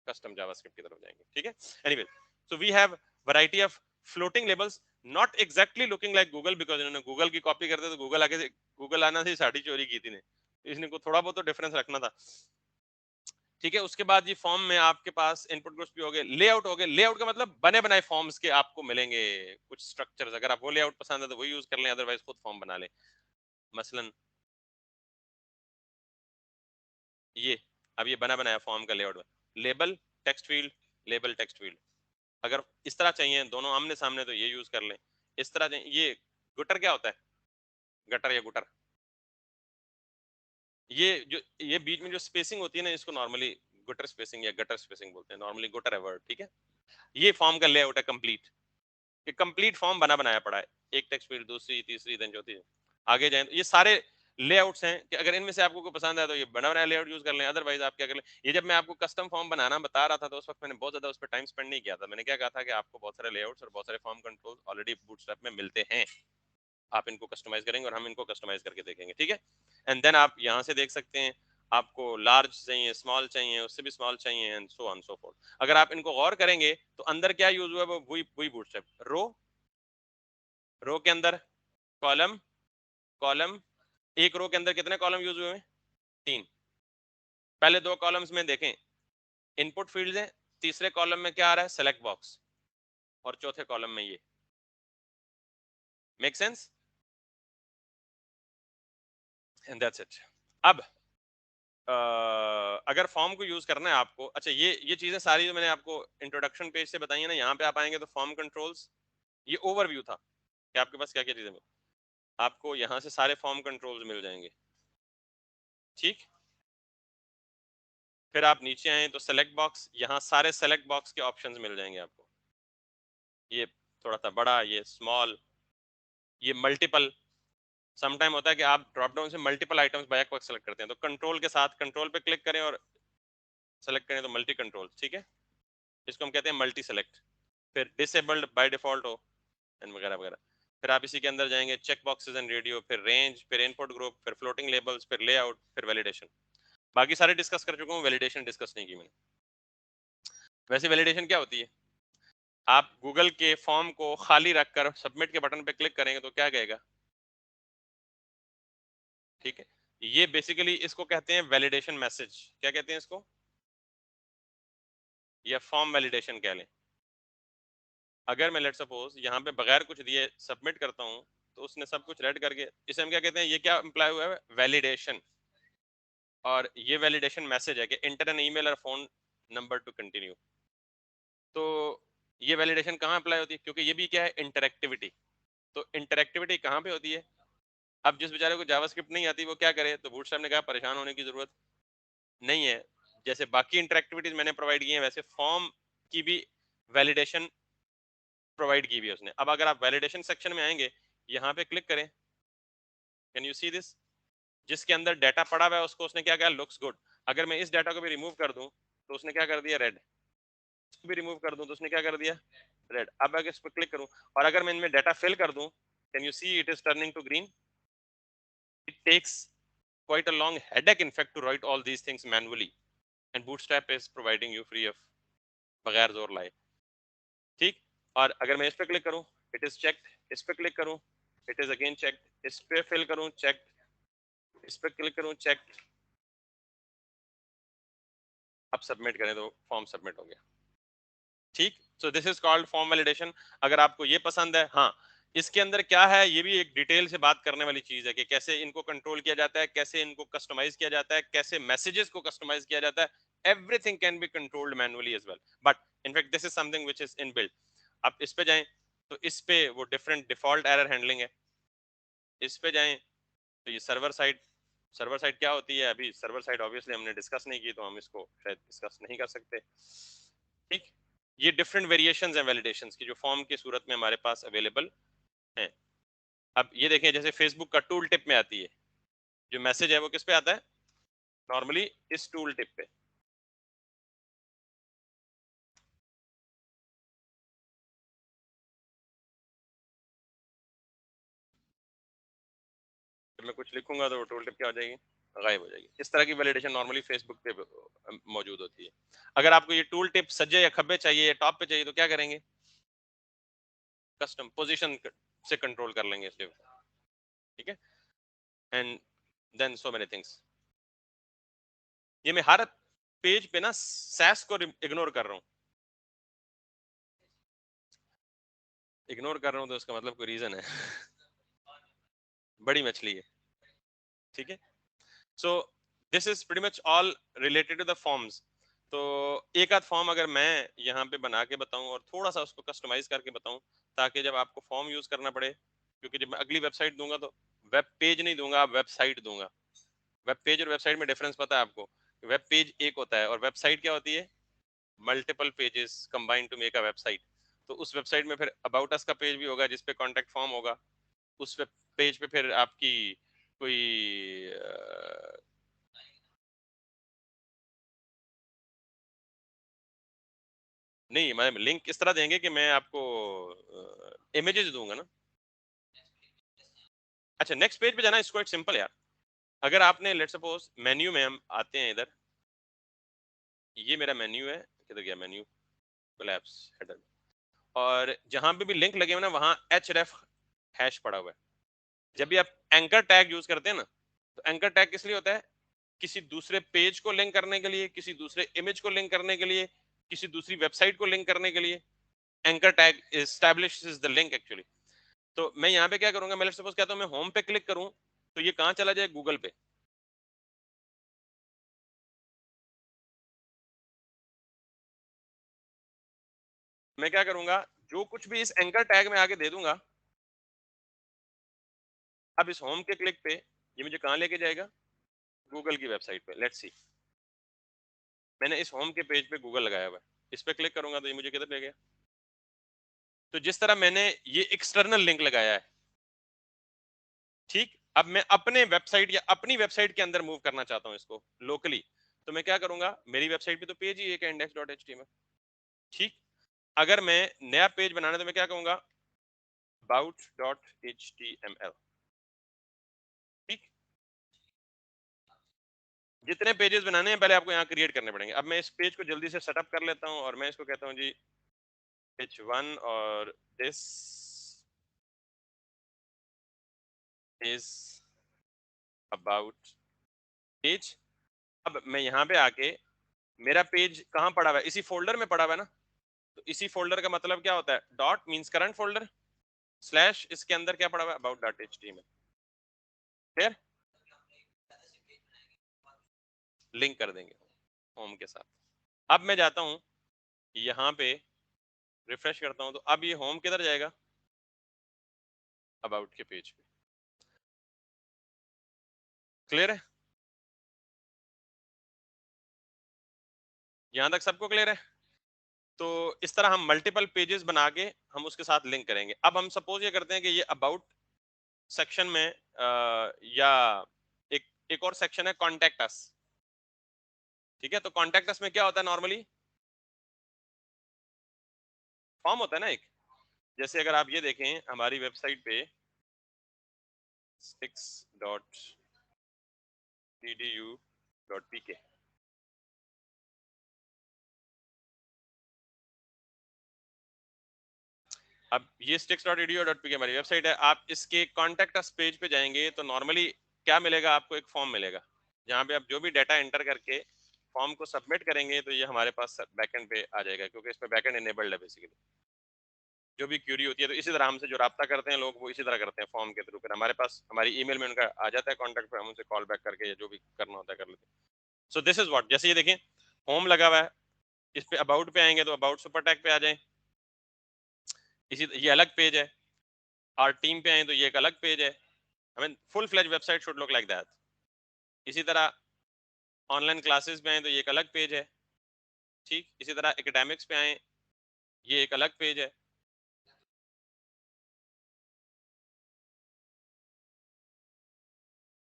कस्टम जावास्क्रिप्ट की तरफ जाएंगे, ठीक है। Anyway, so we have variety of floating labels, not exactly looking like Google, because इन्होंने गूगल की कॉपी करते तो गूगल आगे से, गूगल आना से साड़ी चोरी की थी ने, इसने को थोड़ा बहुत तो डिफरेंस रखना था, ठीक है। उसके बाद ये फॉर्म में आपके पास इनपुट ग्रुप्स भी हो गए, लेआउट हो गए। लेआउट का मतलब बने बनाए फॉर्म्स के आपको मिलेंगे कुछ स्ट्रक्चर्स, अगर आप वो लेआउट पसंद है तो वही यूज कर लें, अदरवाइज खुद फॉर्म बना लें। मसलन ये, अब ये बना बनाया फॉर्म का layout, label text field, label text field. अगर इस तरह चाहिए दोनों आमने सामने तो ये यूज कर लें, इस तरह चाहिए। ये गुटर क्या होता है, गटर या गुटर, ये जो ये बीच में जो स्पेसिंग होती है ना, इसको नॉर्मली गुटर स्पेसिंग या गटर स्पेसिंग बोलते हैं, नॉर्मली गुटर है वर्ड, ठीक है। ये फॉर्म का लेआउट है कंप्लीट, कि कंप्लीट फॉर्म बना बनाया पड़ा है, एक टेक्स्ट फील्ड, दूसरी, तीसरी, देन चौथी, आगे जाए तो ये सारे लेआउट्स हैं, कि अगर इनमें से आपको कोई पसंद है तो ये बना बनाया लेआउट यूज कर लें, अदरवाइज आप क्या कर लें। ये जब मैं आपको कस्टम फॉर्म बनाना बता रहा था तो उस वक्त मैंने बहुत ज्यादा उस पर टाइम स्पेंड नहीं किया था। मैंने क्या कहा था कि आपको बहुत सारे लेआउट्स और बहुत सारे फॉर्म कंट्रोल ऑलरेडी बूटस्ट्रैप में मिलते हैं, आप इनको कस्टमाइज करेंगे और हम इनको कस्टमाइज करके देखेंगे, ठीक है। एंड देन आप यहाँ से देख सकते हैं, आपको लार्ज चाहिए, स्मॉल चाहिए, उससे भी स्मॉल चाहिए, and so on so fourth. अगर आप इनको गौर करेंगे तो अंदर क्या यूज हुआ है, वो वही वही बूटस्ट्रैप। रो, रो के अंदर कॉलम, कॉलम, एक रो के अंदर कितने कॉलम यूज हुए हैं, 3। पहले 2 कॉलम्स में देखें इनपुट फील्ड है, तीसरे कॉलम में क्या आ रहा है, सेलेक्ट बॉक्स, और चौथे कॉलम में ये। Make sense, and that's it. अब अगर फॉर्म को यूज करना है आपको, अच्छा ये चीजें सारी जो मैंने आपको इंट्रोडक्शन पेज से बताई है ना, यहाँ पे आप आएंगे तो फॉर्म कंट्रोल्स, ये ओवरव्यू था कि आपके पास क्या क्या चीजें मिल, आपको यहाँ से सारे फॉर्म कंट्रोल्स मिल जाएंगे, ठीक। फिर आप नीचे आए तो सेलेक्ट बॉक्स, यहाँ सारे सेलेक्ट बॉक्स के ऑप्शंस मिल जाएंगे आपको, ये थोड़ा सा बड़ा, ये स्मॉल, ये मल्टीपल। समटाइम होता है कि आप ड्रॉप डाउन से मल्टीपल आइटम्स बैक वक्त सेलेक्ट करते हैं, तो कंट्रोल के साथ कंट्रोल पे क्लिक करें और सेलेक्ट करें तो मल्टी कंट्रोल, ठीक है, इसको हम कहते हैं मल्टी सेलेक्ट। फिर डिसेबल्ड बाय डिफॉल्ट हो, एंड वगैरह वगैरह। फिर आप इसी के अंदर जाएंगे चेक बॉक्सेस एंड रेडियो, फिर रेंज, फिर इनपुट ग्रुप, फिर फ्लोटिंग लेबल्स, फिर लेआउट, फिर वैलिडेशन। बाकी सारे डिस्कस कर चुका हूँ, वैलिडेशन डिस्कस नहीं की मैंने। वैसे वैलिडेशन क्या होती है, आप गूगल के फॉर्म को खाली रखकर सबमिट के बटन पे क्लिक करेंगे तो क्या कहेगा, ठीक है। ये बेसिकली इसको कहते हैं वैलिडेशन मैसेज। क्या कहते हैं इसको, या फॉर्म वैलिडेशन कह लें। अगर मैं लेट सपोज यहाँ पे बगैर कुछ दिए सबमिट करता हूँ तो उसने सब कुछ रेड करके, इसे हम क्या कहते हैं, ये क्या इंप्लाई हुआ है, वैलिडेशन। और ये वैलिडेशन मैसेज है कि इंटर एन ईमेल और फोन नंबर टू कंटिन्यू। तो ये वैलिडेशन कहाँ अप्लाई होती है, क्योंकि ये भी क्या है, इंटरेक्टिविटी। तो इंटरेक्टिविटी कहाँ पे होती है। अब जिस बेचारे को जावास्क्रिप्ट नहीं आती वो क्या करे, तो बूटस्ट्रैप ने कहा परेशान होने की जरूरत नहीं है। जैसे बाकी इंटरेक्टिविटीज मैंने प्रोवाइड की है, वैसे फॉर्म की भी वैलिडेशन प्रोवाइड की हुई है उसने। अब अगर आप वैलिडेशन सेक्शन में आएंगे, यहाँ पे क्लिक करें, कैन यू सी दिस, जिसके अंदर डाटा पड़ा हुआ है उसको उसने क्या कहा, लुक्स गुड। अगर मैं इस डाटा को भी रिमूव कर दूं तो उसने क्या कर दिया, रेड। इसको भी रिमूव कर दूं तो उसने क्या कर दिया, रेड। अब अगर इस पर क्लिक करूं और अगर मैं इनमें डाटा फिल कर दूं, can you see it is turning to green. It takes quite a long headache in fact to write all these things manually, and bootstrap is providing you free of, बगैर जोर लाए, ठीक। और अगर मैं इस पे क्लिक करूं, इट इज चेक्ड। इस पे क्लिक करूं, इट इज अगेन चेक्ड। इस पे फिल करूं, चेक्ड। इस पे क्लिक करूं, चेक्ड। अब सबमिट करें तो फॉर्म सबमिट हो गया, ठीक। सो this is called form validation. अगर आपको ये पसंद है, हाँ, इसके अंदर क्या है ये भी एक डिटेल से बात करने वाली चीज है कि कैसे इनको कंट्रोल किया जाता है, कैसे इनको कस्टमाइज किया जाता है, कैसे मैसेजेस को कस्टमाइज किया जाता है। Everything can be controlled manually as well, but in fact this is something which is inbuilt. आप इस पे जाएं तो इस पे वो डिफरेंट डिफॉल्ट एरर हैंडलिंग है। इस पे जाएं तो ये सर्वर साइड। सर्वर साइड क्या होती है, अभी सर्वर साइड ऑब्वियसली हमने डिस्कस नहीं की तो हम इसको शायद डिस्कस नहीं कर सकते, ठीक। ये डिफरेंट वेरिएशंस हैं वैलिडेशंस की जो फॉर्म की सूरत में हमारे पास अवेलेबल हैं। अब ये देखें, जैसे फेसबुक का टूल टिप में आती है, जो मैसेज है वो किस पे आता है, नॉर्मली इस टूल टिप पे। जब मैं कुछ लिखूंगा तो वो टूल टिप क्या हो जाएगी, गायब हो जाएगी। इस तरह की वैलिडेशन नॉर्मली फेसबुक पे मौजूद होती है। अगर आपको ये टूल टिप सज्जे या खब्बे चाहिए या टॉप पे चाहिए तो क्या करेंगे, कस्टम पोजीशन से कंट्रोल कर लेंगे इसे, ठीक है। And then so many things. ये मैं हर पेज पे ना सैस को इग्नोर कर रहा हूँ। इग्नोर कर रहा हूँ तो इसका मतलब कोई रीजन है। बड़ी मछली है, ठीक है। So this is pretty much all related to the forms. तो एक आध फॉर्म अगर मैं यहाँ पे बना के बताऊं और थोड़ा सा उसको कस्टमाइज करके बताऊं, ताकि जब आपको फॉर्म यूज करना पड़े, क्योंकि जब मैं अगली वेबसाइट दूंगा तो वेब पेज नहीं दूंगा, वेबसाइट दूंगा। वेब पेज और वेबसाइट में डिफरेंस पता है आपको, वेब पेज एक होता है और वेबसाइट क्या होती है, multiple pages combine to make a website. तो उस वेबसाइट में फिर अबाउट अस का पेज भी होगा जिसपे कॉन्टेक्ट फॉर्म होगा। उस वेब पेज पे फिर आपकी कोई नहीं, मैं लिंक इस तरह देंगे कि मैं आपको इमेजेस दूंगा ना। अच्छा, नेक्स्ट पेज पे जाना इज क्वाइट सिंपल यार। अगर आपने लेट्स सपोज मेन्यू में हम आते हैं इधर, ये मेरा मेन्यू है, किधर गया मेन्यू, कोलैप्स हेडर। और जहां पे भी लिंक लगे हुए ना वहां href हैश पड़ा हुआ है। जब भी आप एंकर टैग यूज करते हैं ना, तो एंकर टैग किस लिए होता है, किसी दूसरे पेज को लिंक करने के लिए, किसी दूसरे इमेज को लिंक करने के लिए, किसी दूसरी वेबसाइट को लिंक करने के लिए। Anchor tag establishes the link actually. तो मैं यहाँ पे क्या करूंगा, मैं लेट्स सपोज कहता हूँ मैं होम पे क्लिक करूं तो ये कहां चला जाए, गूगल पे। मैं क्या करूंगा, जो कुछ भी इस एंकर टैग में आगे दे दूंगा, अब इस होम के क्लिक पे ये मुझे कहां लेके जाएगा, गूगल की वेबसाइट पे। लेट्स सी, मैंने इस होम के पेज पे गूगल लगाया हुआ है, इस पे क्लिक करूंगा तो ये मुझे किधर ले गया। तो जिस तरह मैंने ये एक्सटर्नल लिंक लगाया है, ठीक। अब मैं अपने वेबसाइट या अपनी वेबसाइट के अंदर मूव करना चाहता हूं इसको लोकली, तो मैं क्या करूंगा, मेरी वेबसाइट पे तो पेज ही एक है, index.html, ठीक। अगर मैं नया पेज बनाना तो मैं क्या कहूंगा, about.html। ठीक, जितने पेजेस बनाने हैं पहले आपको यहाँ क्रिएट करने पड़ेंगे। अब मैं इस पेज को जल्दी से सेटअप कर लेता हूँ और मैं इसको कहता हूँ जी h1 और दिस इज अबाउट पेज। अब मैं यहाँ पे आके मेरा पेज कहाँ पड़ा हुआ है, इसी फोल्डर में पड़ा हुआ है ना, तो इसी फोल्डर का मतलब क्या होता है, dot means current folder, slash इसके अंदर क्या पड़ा हुआ है, about dot HTML. Clear, link कर देंगे होम के साथ। अब मैं जाता हूँ यहाँ पे, रिफ्रेश करता हूँ, तो अब ये होम किधर जाएगा, अबाउट के पेज पे। क्लियर है, यहाँ तक सबको क्लियर है। तो इस तरह हम मल्टीपल पेजेस बना के हम उसके साथ लिंक करेंगे। अब हम सपोज ये करते हैं कि ये अबाउट सेक्शन में या एक और सेक्शन है कॉन्टेक्ट अस। ठीक है, तो कॉन्टेक्ट अस में क्या होता है, नॉर्मली फॉर्म होता है ना एक। जैसे अगर आप ये देखें हमारी वेबसाइट पे stix.edu.pk, अब ये stix.edu.pk हमारी वेबसाइट है। आप इसके कॉन्टेक्ट अस पेज पे जाएंगे तो नॉर्मली क्या मिलेगा आपको, एक फॉर्म मिलेगा जहाँ पे आप जो भी डाटा एंटर करके फॉर्म को सबमिट करेंगे तो ये हमारे पास बैकएंड पे आ जाएगा, क्योंकि इसमें बैकएंड इनेबल्ड है बेसिकली। जो भी क्यूरी होती है तो इसी तरह हमसे जो राब्ता करते हैं लोग, वो इसी तरह करते हैं फॉर्म के थ्रू, फिर हमारे पास हमारी ईमेल में उनका आ जाता है कॉन्टेक्ट पे, हम उनसे कॉल बैक करके जो भी करना होता है कर लेते हैं। सो दिस इज व्हाट, जैसे ये देखें होम लगा हुआ है, इस पे अबाउट पे आएंगे तो अबाउट सुपर टैग पे आ जाए, इसी ये अलग पेज है। और टीम पे आए तो ये एक अलग पेज है। I mean full fledge website should look like that. इसी तरह ऑनलाइन क्लासेस पे आए तो ये एक अलग पेज है। ठीक, इसी तरह एकेडमिक्स पे आए, ये एक अलग पेज है।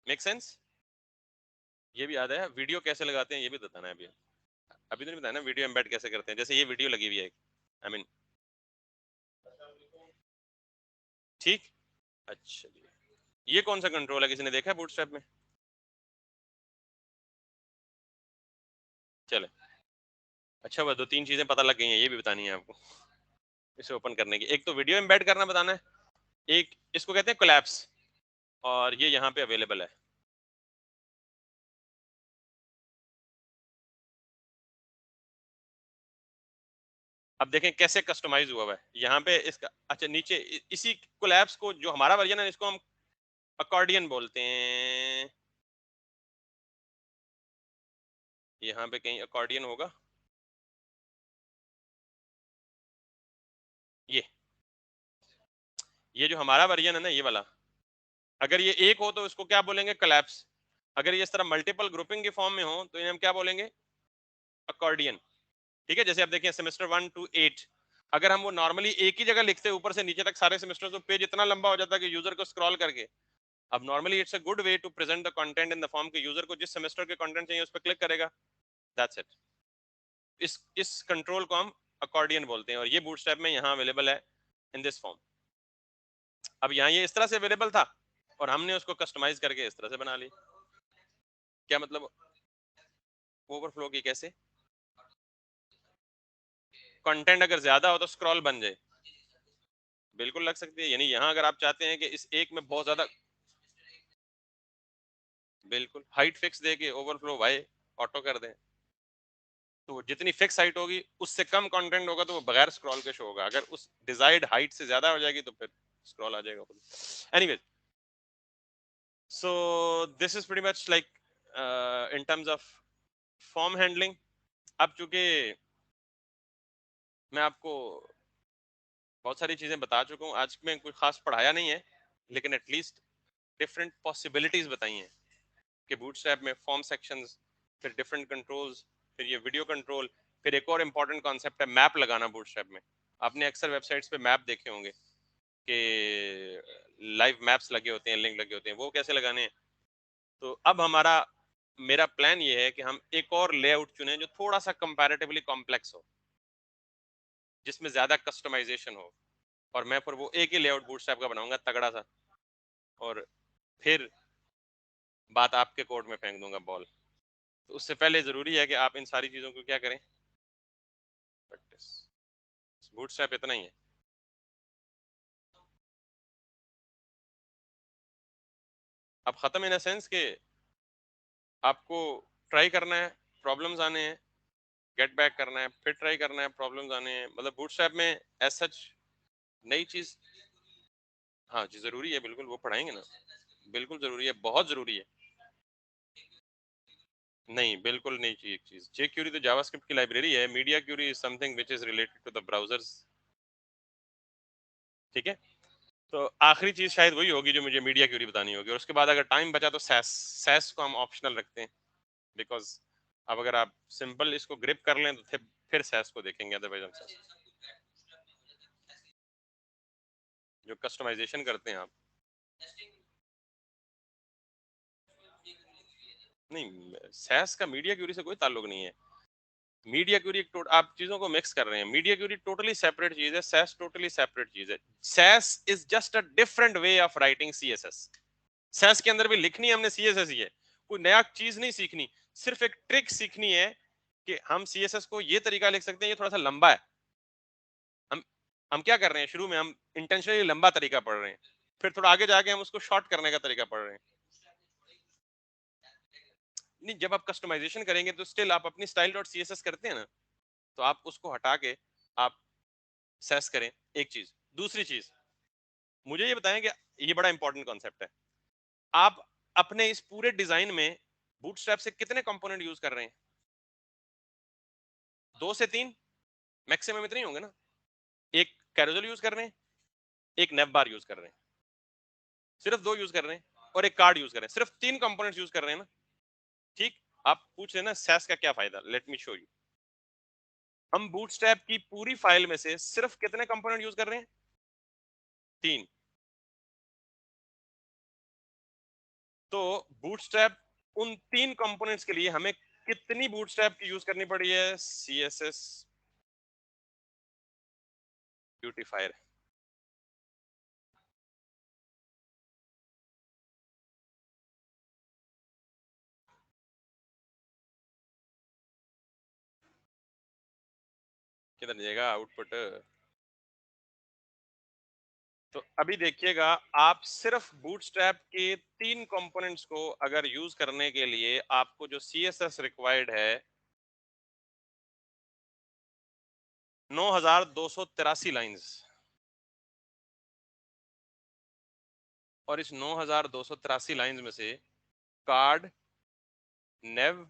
मेक सेंस, ये भी याद है, वीडियो कैसे लगाते हैं ये भी बताना है अभी। अभी तो नहीं बताया ना वीडियो एम्बेड कैसे करते हैं, जैसे ये वीडियो लगी हुई है, आई मीन ठीक। अच्छा जी, ये कौन सा कंट्रोल है, किसी ने देखा है बूटस्ट्रैप में? चले, अच्छा वह दो तीन चीजें पता लग गई हैं, ये भी बतानी है आपको इसे ओपन करने की। एक तो वीडियो एम्बेड करना बताना है, एक इसको कहते हैं कोलैप्स, और ये यहाँ पे अवेलेबल है। अब देखें कैसे कस्टमाइज हुआ है यहाँ पे इसका। अच्छा नीचे इसी कोलैप्स को, जो हमारा वर्जन है इसको हम अकॉर्डियन बोलते हैं। यहाँ पे कहीं अकॉर्डियन होगा, ये जो हमारा वर्जन है ना ये वाला, अगर ये एक हो तो इसको क्या बोलेंगे, कोलैप्स। अगर ये इस तरह मल्टीपल ग्रुपिंग के फॉर्म में हो तो इन्हें हम क्या बोलेंगे, अकॉर्डियन। ठीक है, जैसे आप देखिए सेमेस्टर 1 to 8, अगर हम वो नॉर्मली एक ही जगह लिखते ऊपर से नीचे तक सारे सेमेस्टर, तो पेज इतना लंबा हो जाता है कि यूजर को स्क्रॉल करके। अब normally it's a good way to present the content in the form के यूजर को जिस सेमेस्टर के कंटेंट चाहिए उस पर क्लिक करेगा, दैट्स इट। इस कंट्रोल को हम अकॉर्डियन बोलते हैं, और ये बूटस्ट्रैप में यहाँ अवेलेबल है इन दिस फॉर्म। अब यहाँ ये इस तरह से अवेलेबल था और हमने उसको कस्टमाइज करके इस तरह से बना ली। क्या मतलब ओवरफ्लो की, कैसे? कंटेंट अगर ज्यादा हो तो स्क्रॉल बन जाए, बिल्कुल लग सकती है। यानी यहाँ अगर आप चाहते हैं कि इस एक में बहुत ज्यादा, बिल्कुल हाइट फिक्स दे के ओवरफ्लो भाई ऑटो कर दें, तो जितनी फिक्स हाइट होगी उससे कम कंटेंट होगा तो वो बगैर स्क्रॉल के शो होगा। अगर उस डिजायर्ड हाइट से ज्यादा हो जाएगी तो फिर स्क्रॉल आ जाएगा। Anyway, so this is pretty much like in terms of form handling. अब चूंकि मैं आपको बहुत सारी चीजें बता चुका हूँ, आज में कोई खास पढ़ाया नहीं है, लेकिन एटलीस्ट डिफरेंट पॉसिबिलिटीज बताई हैं कि बूटस्ट्रैप में फॉर्म सेक्शंस, फिर डिफरेंट कंट्रोल्स, फिर ये वीडियो कंट्रोल, फिर एक और इम्पॉर्टेंट कॉन्सेप्ट है मैप लगाना बूटस्ट्रैप में। आपने अक्सर वेबसाइट्स पे मैप देखे होंगे कि लाइव मैप्स लगे होते हैं, लिंक लगे होते हैं, वो कैसे लगाने हैं। तो अब मेरा प्लान ये है कि हम एक और लेआउट चुने जो थोड़ा सा कंपैरेटिवली कॉम्प्लेक्स हो, जिसमें ज्यादा कस्टमाइजेशन हो। और मैं फिर वो एक ही लेआउट बूटस्ट्रैप का बनाऊंगा तगड़ा सा, और फिर बात आपके कोड में फेंक दूंगा बॉल। तो उससे पहले जरूरी है कि आप इन सारी चीजों को क्या करें, प्रैक्टिस। बूटस्ट्रैप इतना ही है। अब खत्म इन सेंस के आपको ट्राई करना है, प्रॉब्लम्स आने हैं, गेट बैक करना है, फिर ट्राई करना है, प्रॉब्लम्स आने हैं। मतलब बूटस्ट्रैप में एज सच नई चीज, हाँ जी जरूरी है, बिल्कुल वो पढ़ाएंगे ना, बिल्कुल जरूरी है, बहुत जरूरी है। नहीं बिल्कुल नहीं चाहिए चीज। जे क्यूरी तो जावास्क्रिप्ट की लाइब्रेरी है, media query is something which is related to the browsers. ठीक है, तो आखिरी चीज शायद वही होगी जो मुझे मीडिया क्यूरी बतानी होगी, और उसके बाद अगर टाइम बचा तो सैस। सैस को हम ऑप्शनल रखते हैं, बिकॉज अब अगर आप सिंपल इसको ग्रिप कर लें तो फिर सैस को देखेंगे, अदरवाइज हम सैस जो कस्टमाइजेशन करते हैं आप। नहीं, सैस का मीडिया क्यूरी से कोई ताल्लुक नहीं है। मीडिया क्यूरी आप चीजों को मिक्स कर रहे हैं। मीडिया क्यूरी टोटली सेपरेट चीज है, सैस टोटली सेपरेट चीज है। Sass is just a different way of writing CSS. Sass के अंदर भी लिखनी है हमने सीएसएस ही है, कोई नया चीज नहीं सीखनी, सिर्फ एक ट्रिक सीखनी है कि हम सीएसएस को ये तरीका लिख सकते हैं, ये थोड़ा सा लंबा है। हम हम क्या कर रहे हैं, शुरू में हम इंटेंशनली लंबा तरीका पढ़ रहे हैं, फिर थोड़ा आगे जाके हम उसको शॉर्ट करने का तरीका पढ़ रहे हैं। नहीं, जब आप कस्टमाइजेशन करेंगे तो स्टिल आप अपनी स्टाइल डॉट सीएसएस करते हैं ना, तो आप उसको हटा के आप सेस करें, एक चीज। दूसरी चीज, मुझे ये बताएं कि ये बड़ा इंपॉर्टेंट कॉन्सेप्ट है, आप अपने इस पूरे डिजाइन में बूटस्ट्रैप से कितने कंपोनेंट यूज कर रहे हैं? 2 से 3 मैक्सिमम, इतने ही होंगे ना। एक कैरोजल यूज कर रहे हैं, एक नेव बार यूज कर रहे हैं, सिर्फ 2 यूज कर रहे हैं, और एक कार्ड यूज कर रहे हैं, सिर्फ 3 कंपोनेंट्स यूज कर रहे हैं ना। ठीक, आप पूछ रहे हैं ना सैस का क्या फायदा, लेट मी शो यू। हम बूटस्ट्रैप की पूरी फाइल में से सिर्फ कितने कंपोनेंट यूज कर रहे हैं? 3। तो बूटस्ट्रैप, उन 3 कंपोनेंट्स के लिए हमें कितनी बूटस्ट्रैप की यूज करनी पड़ी है? CSS beautifier. किधर जाएगा आउटपुट? तो अभी देखिएगा, आप सिर्फ बूटस्ट्रैप के 3 कंपोनेंट्स को अगर यूज करने के लिए आपको जो सीएसएस रिक्वायर्ड है 9283 लाइंस, और इस 9283 लाइंस में से कार्ड, नेव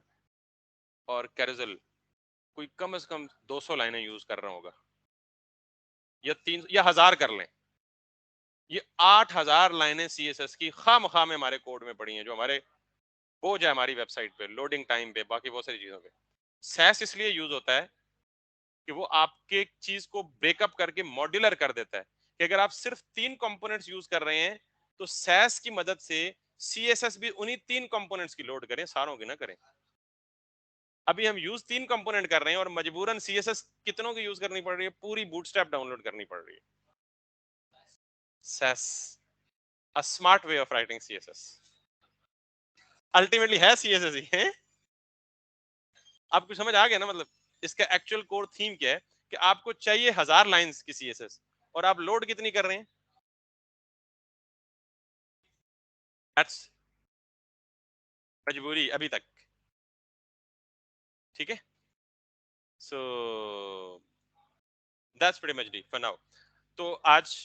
और कैरोजल कोई कम से कम 200 लाइनें यूज कर रहा होगा, या 3 या 1000 कर लें। ये 8000 लाइनें सीएसएस की खामखा में हमारे कोड में पड़ी हैं, जो हमारे बोझ है हमारी वेबसाइट पे, लोडिंग टाइम पे, बाकी बहुत सारी चीजों पे। सैस इसलिए यूज होता है कि वो आपके चीज को ब्रेकअप करके मॉड्यूलर कर देता है, कि अगर आप सिर्फ 3 कंपोनेंट्स यूज कर रहे हैं तो सैस की मदद से सीएसएस भी उन्हीं 3 कंपोनेंट्स की लोड करें, सारों की ना करें। अभी हम यूज 3 कंपोनेंट कर रहे हैं और मजबूरन सीएसएस कितनों की यूज करनी पड़ रही है? पूरी बूटस्ट्रैप डाउनलोड करनी पड़ रही है। Sass a smart way of writing CSS, ultimately है सीएसएस ही है। आपको समझ आ गया ना, मतलब इसका एक्चुअल कोर थीम क्या है, कि आपको चाहिए 1000 लाइंस की सीएसएस, और आप लोड कितनी कर रहे हैं? दैट्स मजबूरी अभी तक। ठीक है, so that's pretty much D for now. तो आज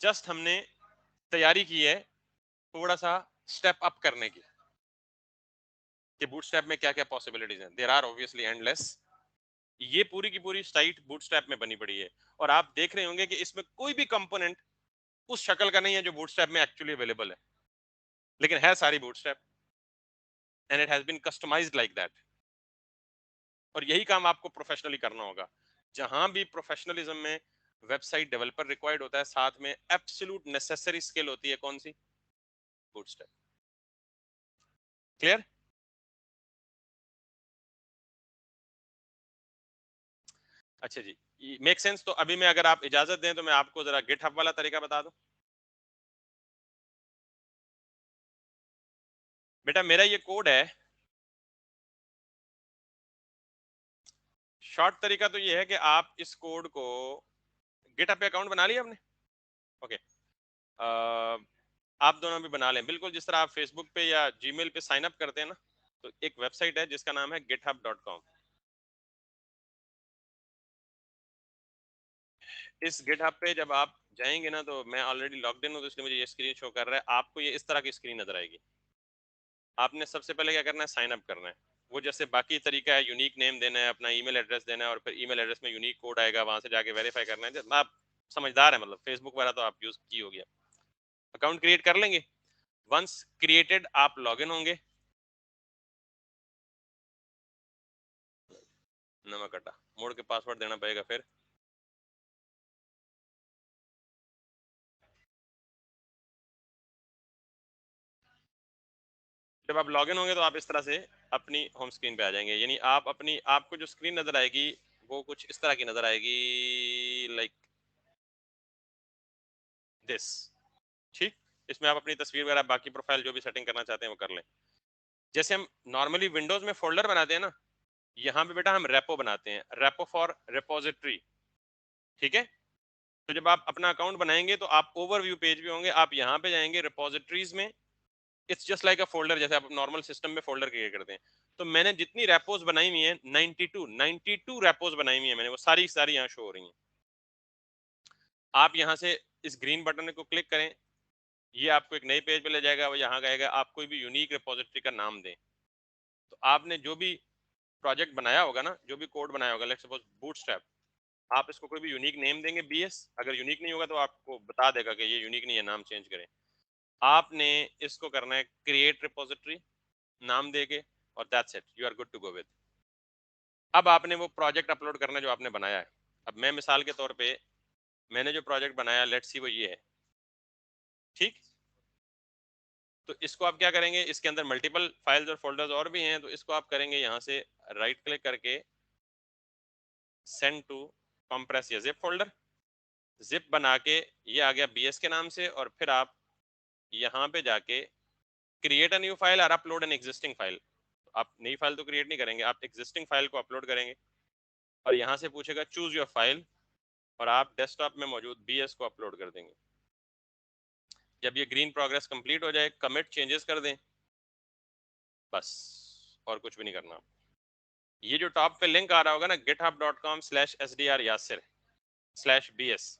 जस्ट हमने तैयारी की है थोड़ा सा स्टेप अप करने की, कि बूटस्ट्रैप में क्या क्या पॉसिबिलिटीज हैं। There are obviously endless. ये पूरी की पूरी साइट बूटस्ट्रैप में बनी पड़ी है, और आप देख रहे होंगे कि इसमें कोई भी कंपोनेंट उस शक्ल का नहीं है जो बूटस्ट्रैप में एक्चुअली अवेलेबल है, लेकिन है सारी bootstrap, and it has been customized like that. और यही काम आपको प्रोफेशनली करना होगा। जहां भी प्रोफेशनलिज्म में वेबसाइट डेवलपर रिक्वायर्ड होता है, साथ में एब्सोल्यूट नेसेसरी स्किल होती है कौन सी? बूटस्ट्रैप। क्लियर? अच्छा जी, मेक सेंस। तो अभी मैं, अगर आप इजाजत दें तो मैं आपको जरा गिटहब वाला तरीका बता दूं। बेटा मेरा ये कोड है, शॉर्ट तरीका तो ये है कि आप इस कोड को, गिटहब पे अकाउंट बना लिया आपने? ओके, आप दोनों भी बना लें, बिल्कुल जिस तरह आप फेसबुक पे या जीमेल पे साइन अप करते हैं ना, तो एक वेबसाइट है जिसका नाम है github.com। इस गिटहब पे जब आप जाएंगे ना, तो मैं ऑलरेडी लॉग्ड इन हूं, तो इसलिए मुझे ये स्क्रीन शो कर रहा है आपको। ये इस तरह की स्क्रीन नजर आएगी। आपने सबसे पहले क्या करना है, साइन अप करना है। वो जैसे बाकी तरीका है, यूनिक नेम देना है, अपना ईमेल एड्रेस देना है, और फिर ईमेल एड्रेस में यूनिक कोड आएगा, वहां से जाके वेरीफाई करना है। जब आप समझदार है, मतलब फेसबुक वाला तो आप यूज की होगी। अकाउंट क्रिएट कर लेंगे। वंस क्रिएटेड आप लॉग इन होंगे। नमक अड्डा मोड़ के पासवर्ड देना पड़ेगा। फिर जब आप लॉगिन होंगे तो आप इस तरह से अपनी होम स्क्रीन पे आ जाएंगे। यानी आप अपनी, आपको जो स्क्रीन नजर आएगी वो कुछ इस तरह की नजर आएगी, लाइक दिस। ठीक, इसमें आप अपनी तस्वीर वगैरह, बाकी प्रोफाइल जो भी सेटिंग करना चाहते हैं वो कर लें। जैसे हम नॉर्मली विंडोज में फोल्डर बनाते हैं ना, यहाँ पे बेटा हम रेपो बनाते हैं, रेपो फॉर रिपोजिटरी। ठीक है, तो जब आप अपना अकाउंट बनाएंगे तो आप ओवरव्यू पेज पे होंगे, आप यहाँ पे जाएंगे रिपोजिटरीज में। It's just like a folder, जैसे आप नॉर्मल सिस्टम में फोल्डर क्रिएट करते हैं। तो मैंने जितनी रेपोज बनाई हुई है, 92 रेपोज बनाई हुई है मैंने, वो सारी सारी यहाँ शो हो रही हैं। आप यहाँ से इस ग्रीन बटन को क्लिक करें, ये आपको एक नए पेज पे ले जाएगा। वो यहाँ कहेगा आप कोई भी यूनिक रिपोजिटरी का नाम दें। तो आपने जो भी प्रोजेक्ट बनाया होगा ना, जो भी कोड बनाया होगा, लेट्स सपोज बूटस्ट्रैप, आप इसको कोई भी यूनिक नेम देंगे, बीएस। अगर यूनिक नहीं होगा तो आपको बता देगा कि ये यूनिक नहीं है, नाम चेंज करें। आपने इसको करना है क्रिएट रिपोजिटरी नाम देके, और that's it, you are good to go with. अब आपने वो प्रोजेक्ट अपलोड करना है जो आपने बनाया है। अब मैं मिसाल के तौर पे, मैंने जो प्रोजेक्ट बनाया, लेट्स सी, वो ये है। ठीक, तो इसको आप क्या करेंगे, इसके अंदर मल्टीपल फाइल्स और फोल्डर्स और भी हैं, तो इसको आप करेंगे यहाँ से राइट क्लिक करके सेंड टू कॉम्प्रेस या जिप फोल्डर। जिप बना के ये आ गया बीएस के नाम से, और फिर आप यहाँ पे जाके क्रिएट अ न्यू फाइल और अपलोड एन एग्जिस्टिंग फाइल। आप नई फाइल तो क्रिएट नहीं करेंगे, आप एग्जिस्टिंग फाइल को अपलोड करेंगे, और यहाँ से पूछेगा चूज योर फाइल, और आप डेस्कटॉप में मौजूद बीएस को अपलोड कर देंगे। जब ये ग्रीन प्रोग्रेस कंप्लीट हो जाए, कमिट चेंजेस कर दें, बस, और कुछ भी नहीं करना। ये जो टॉप पे लिंक आ रहा होगा ना, github.com/sdr/yasser/bs,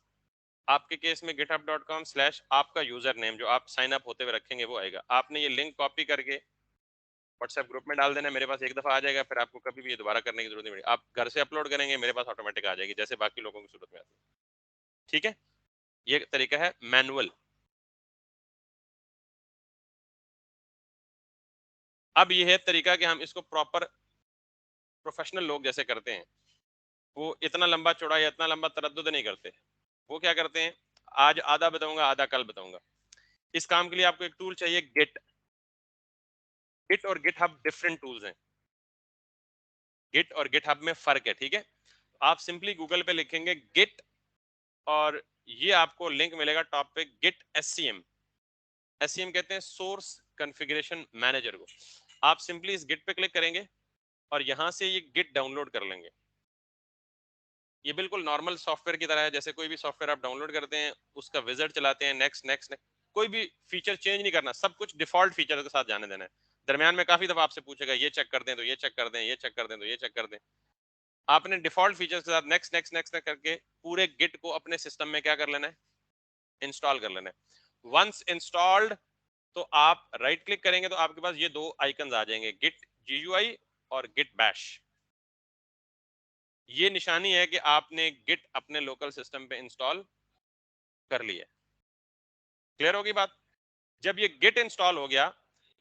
आपके केस में github.com/ आपका यूजर नेम जो आप साइन अप होते हुए रखेंगे वो आएगा। आपने ये लिंक कॉपी करके व्हाट्सएप ग्रुप में डाल देना, मेरे पास एक दफा आ जाएगा, फिर आपको कभी भी ये दोबारा करने की जरूरत नहीं पड़ेगी। आप घर से अपलोड करेंगे, मेरे पास ऑटोमेटिक आ जाएगी, जैसे बाकी लोगों की सूरत में आती है। ठीक है, ये तरीका है मैनुअल। अब ये है तरीका कि हम इसको प्रॉपर प्रोफेशनल लोग जैसे करते हैं, वो इतना लंबा चौड़ा या इतना लंबा तरद्दुद नहीं करते। वो क्या करते हैं, आज आधा बताऊंगा, आधा कल बताऊंगा। इस काम के लिए आपको एक टूल चाहिए, गिट। गिट और गिट हब डिफरेंट टूल्स हैं। गिट और गिट हब में फर्क है, ठीक है। आप सिंपली गूगल पे लिखेंगे गिट, और ये आपको लिंक मिलेगा टॉप पे, गिट एससीएम। एससीएम कहते हैं सोर्स कॉन्फ़िगरेशन मैनेजर को। आप सिंपली इस गिट पे क्लिक करेंगे, और यहां से ये गिट डाउनलोड कर लेंगे। ये बिल्कुल नॉर्मल सॉफ्टवेयर की तरह है, जैसे कोई भी सॉफ्टवेयर आप डाउनलोड करते हैं, उसका विजार्ड चलाते हैं, नेक्स्ट नेक्स्ट नेक्स्ट, कोई भी फीचर चेंज नहीं करना, सब कुछ डिफॉल्ट फीचर के साथ जाने देना है। दरमियान में काफी दफा आपसे पूछेगा ये चेक कर दें, तो ये चेक कर दें, ये चेक कर दें, तो ये चेक कर दें। आपने डिफॉल्ट फीचर्स के साथ नेक्स्ट नेक्स्ट नेक्स्ट करके पूरे गिट को अपने सिस्टम में क्या कर लेना है, इंस्टॉल कर लेना है। वंस इंस्टॉल्ड, तो आप राइट क्लिक करेंगे तो आपके पास ये दो आइकन आ जाएंगे, गिट जीयूआई और गिट बैश। ये निशानी है कि आपने गिट अपने लोकल सिस्टम पे इंस्टॉल कर लिया। क्लियर होगी बात। जब ये गिट इंस्टॉल हो गया,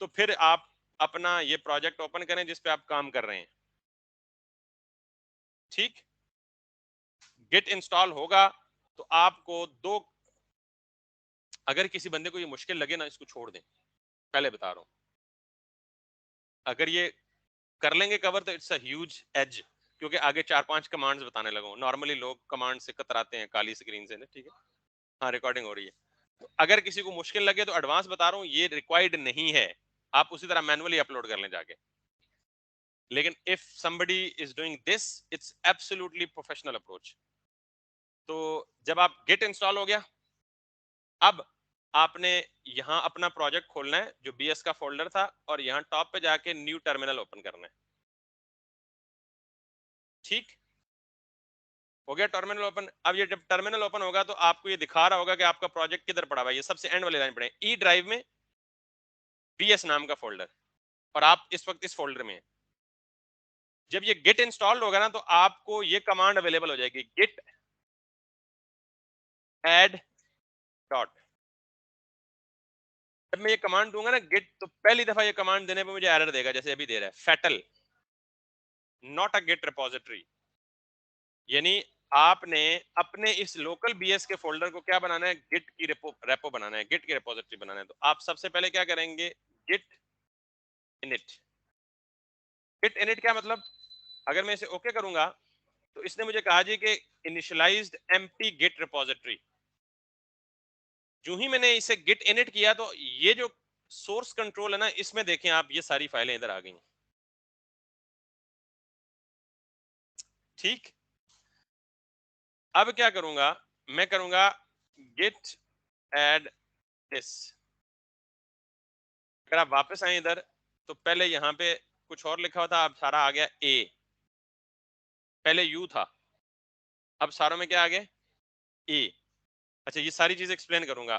तो फिर आप अपना ये प्रोजेक्ट ओपन करें जिस पे आप काम कर रहे हैं। ठीक, गिट इंस्टॉल होगा तो आपको दो, अगर किसी बंदे को ये मुश्किल लगे ना, इसको छोड़ दें, पहले बता रहा हूं। अगर ये कर लेंगे कवर तो इट्स अ ह्यूज एज, क्योंकि आगे 4-5 कमांड्स बताने लगूं। नॉर्मली लोग कमांड से कतराते हैं काली स्क्रीन से ना, ठीक है। हाँ, रिकॉर्डिंग हो रही है। तो अगर किसी को मुश्किल लगे तो एडवांस बता रहा हूँ, ये रिक्वायर्ड नहीं है, आप उसी तरह मैनुअली अपलोड कर लें जाके। लेकिन if somebody is doing this, it's absolutely professional approach। तो जब आप git इंस्टॉल हो गया, अब आपने यहाँ अपना प्रोजेक्ट खोलना है जो bs का फोल्डर था, और यहाँ टॉप पे जाके न्यू टर्मिनल ओपन करना है। ठीक हो गया टर्मिनल ओपन। अब ये जब टर्मिनल ओपन होगा तो आपको ये दिखा रहा होगा कि आपका प्रोजेक्ट किधर पड़ा हुआ है। ये सबसे एंड वाली लाइन पड़े, ई ड्राइव में bs नाम का फोल्डर, और आप इस वक्त इस फोल्डर में हैं। जब ये गिट इंस्टॉल होगा ना तो आपको ये कमांड अवेलेबल हो जाएगी, गिट एड डॉट। जब मैं ये कमांड दूंगा ना गिट, तो पहली दफा ये कमांड देने पे मुझे एरर देगा, जैसे अभी दे रहा है, fatal not a git repository. यानी आपने अपने इस लोकल बीएस के फोल्डर को क्या बनाना है, गिट की रेपो बनाना है, गिट की रिपोजिटरी बनाना है। तो आप सबसे पहले क्या करेंगे, गिट इनिट। गिट इनिट क्या मतलब, अगर मैं इसे ओके करूंगा तो इसने मुझे कहा जी कि इनिशियलाइज्ड एम्प्टी गिट रिपोजिटरी। जो ही मैंने इसे गिट इनिट किया तो ये जो सोर्स कंट्रोल है ना, इसमें देखें आप, ये सारी फाइलें इधर आ गई। ठीक, अब क्या करूंगा, मैं करूंगा गिट एड दिस। अगर आप वापस आए इधर, तो पहले यहाँ पे कुछ और लिखा हुआ था, अब सारा आ गया ए। पहले यू था, अब सारों में क्या आ गया, ए। अच्छा, ये सारी चीज एक्सप्लेन करूंगा,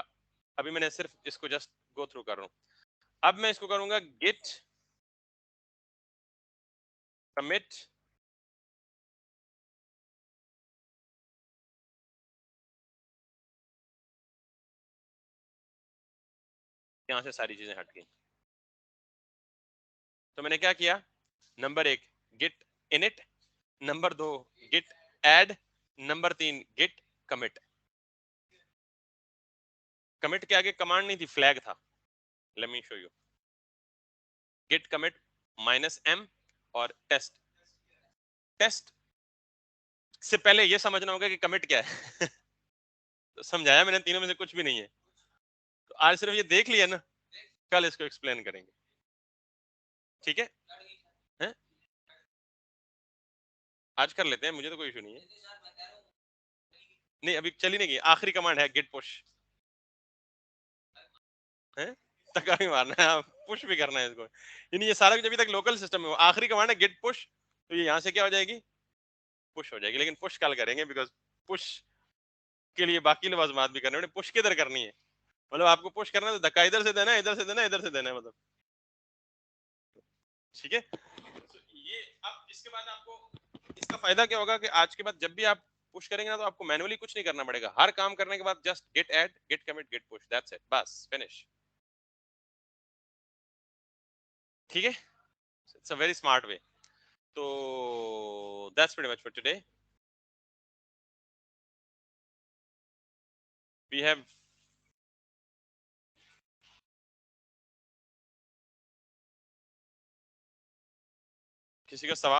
अभी मैंने सिर्फ इसको जस्ट गो थ्रू कर रहा हूं। अब मैं इसको करूंगा गिट कमिट यहां से सारी चीजें हट गई। तो मैंने क्या किया, number 1 git init, number 2 git add, number 3 git commit. Commit के आगे कमांड नहीं थी, फ्लैग था। Let me show you, git commit -m और टेस्ट। टेस्ट से पहले ये समझना होगा कि कमिट क्या है। तो समझाया मैंने, तीनों में से कुछ भी नहीं है। तो आज सिर्फ ये देख लिया ना, कल इसको एक्सप्लेन करेंगे, ठीक है? हैं? आज कर लेते हैं, मुझे तो कोई इशू नहीं है। नहीं, अभी चली नहीं गई, आखिरी कमांड है गिट पुश है, धक्का भी मारना है, पुश भी करना है इसको। यानी ये सारा जब तक लोकल सिस्टम में हो, आखिरी कमांड है गिट पुश, तो ये यहाँ से क्या हो जाएगी, पुश हो जाएगी। लेकिन पुश कल करेंगे, बिकॉज पुश के लिए बाकी लवाजमात भी करने, पुश किधर करनी है, मतलब आपको पुश करना है तो धक्का इधर से देना है, इधर से देना है, इधर से देना है, मतलब ठीक है। तो ये अब इसके बाद आपको इसका फायदा क्या होगा कि आज के बाद जब भी आप पुश करेंगे ना, तो आपको मैनुअली कुछ नहीं करना पड़ेगा। हर काम करने के बाद just git add, git commit, git push, that's it, बस फिनिश। ठीक है, it's a very smart way. तो that's pretty much for today. We have किसी का सवाल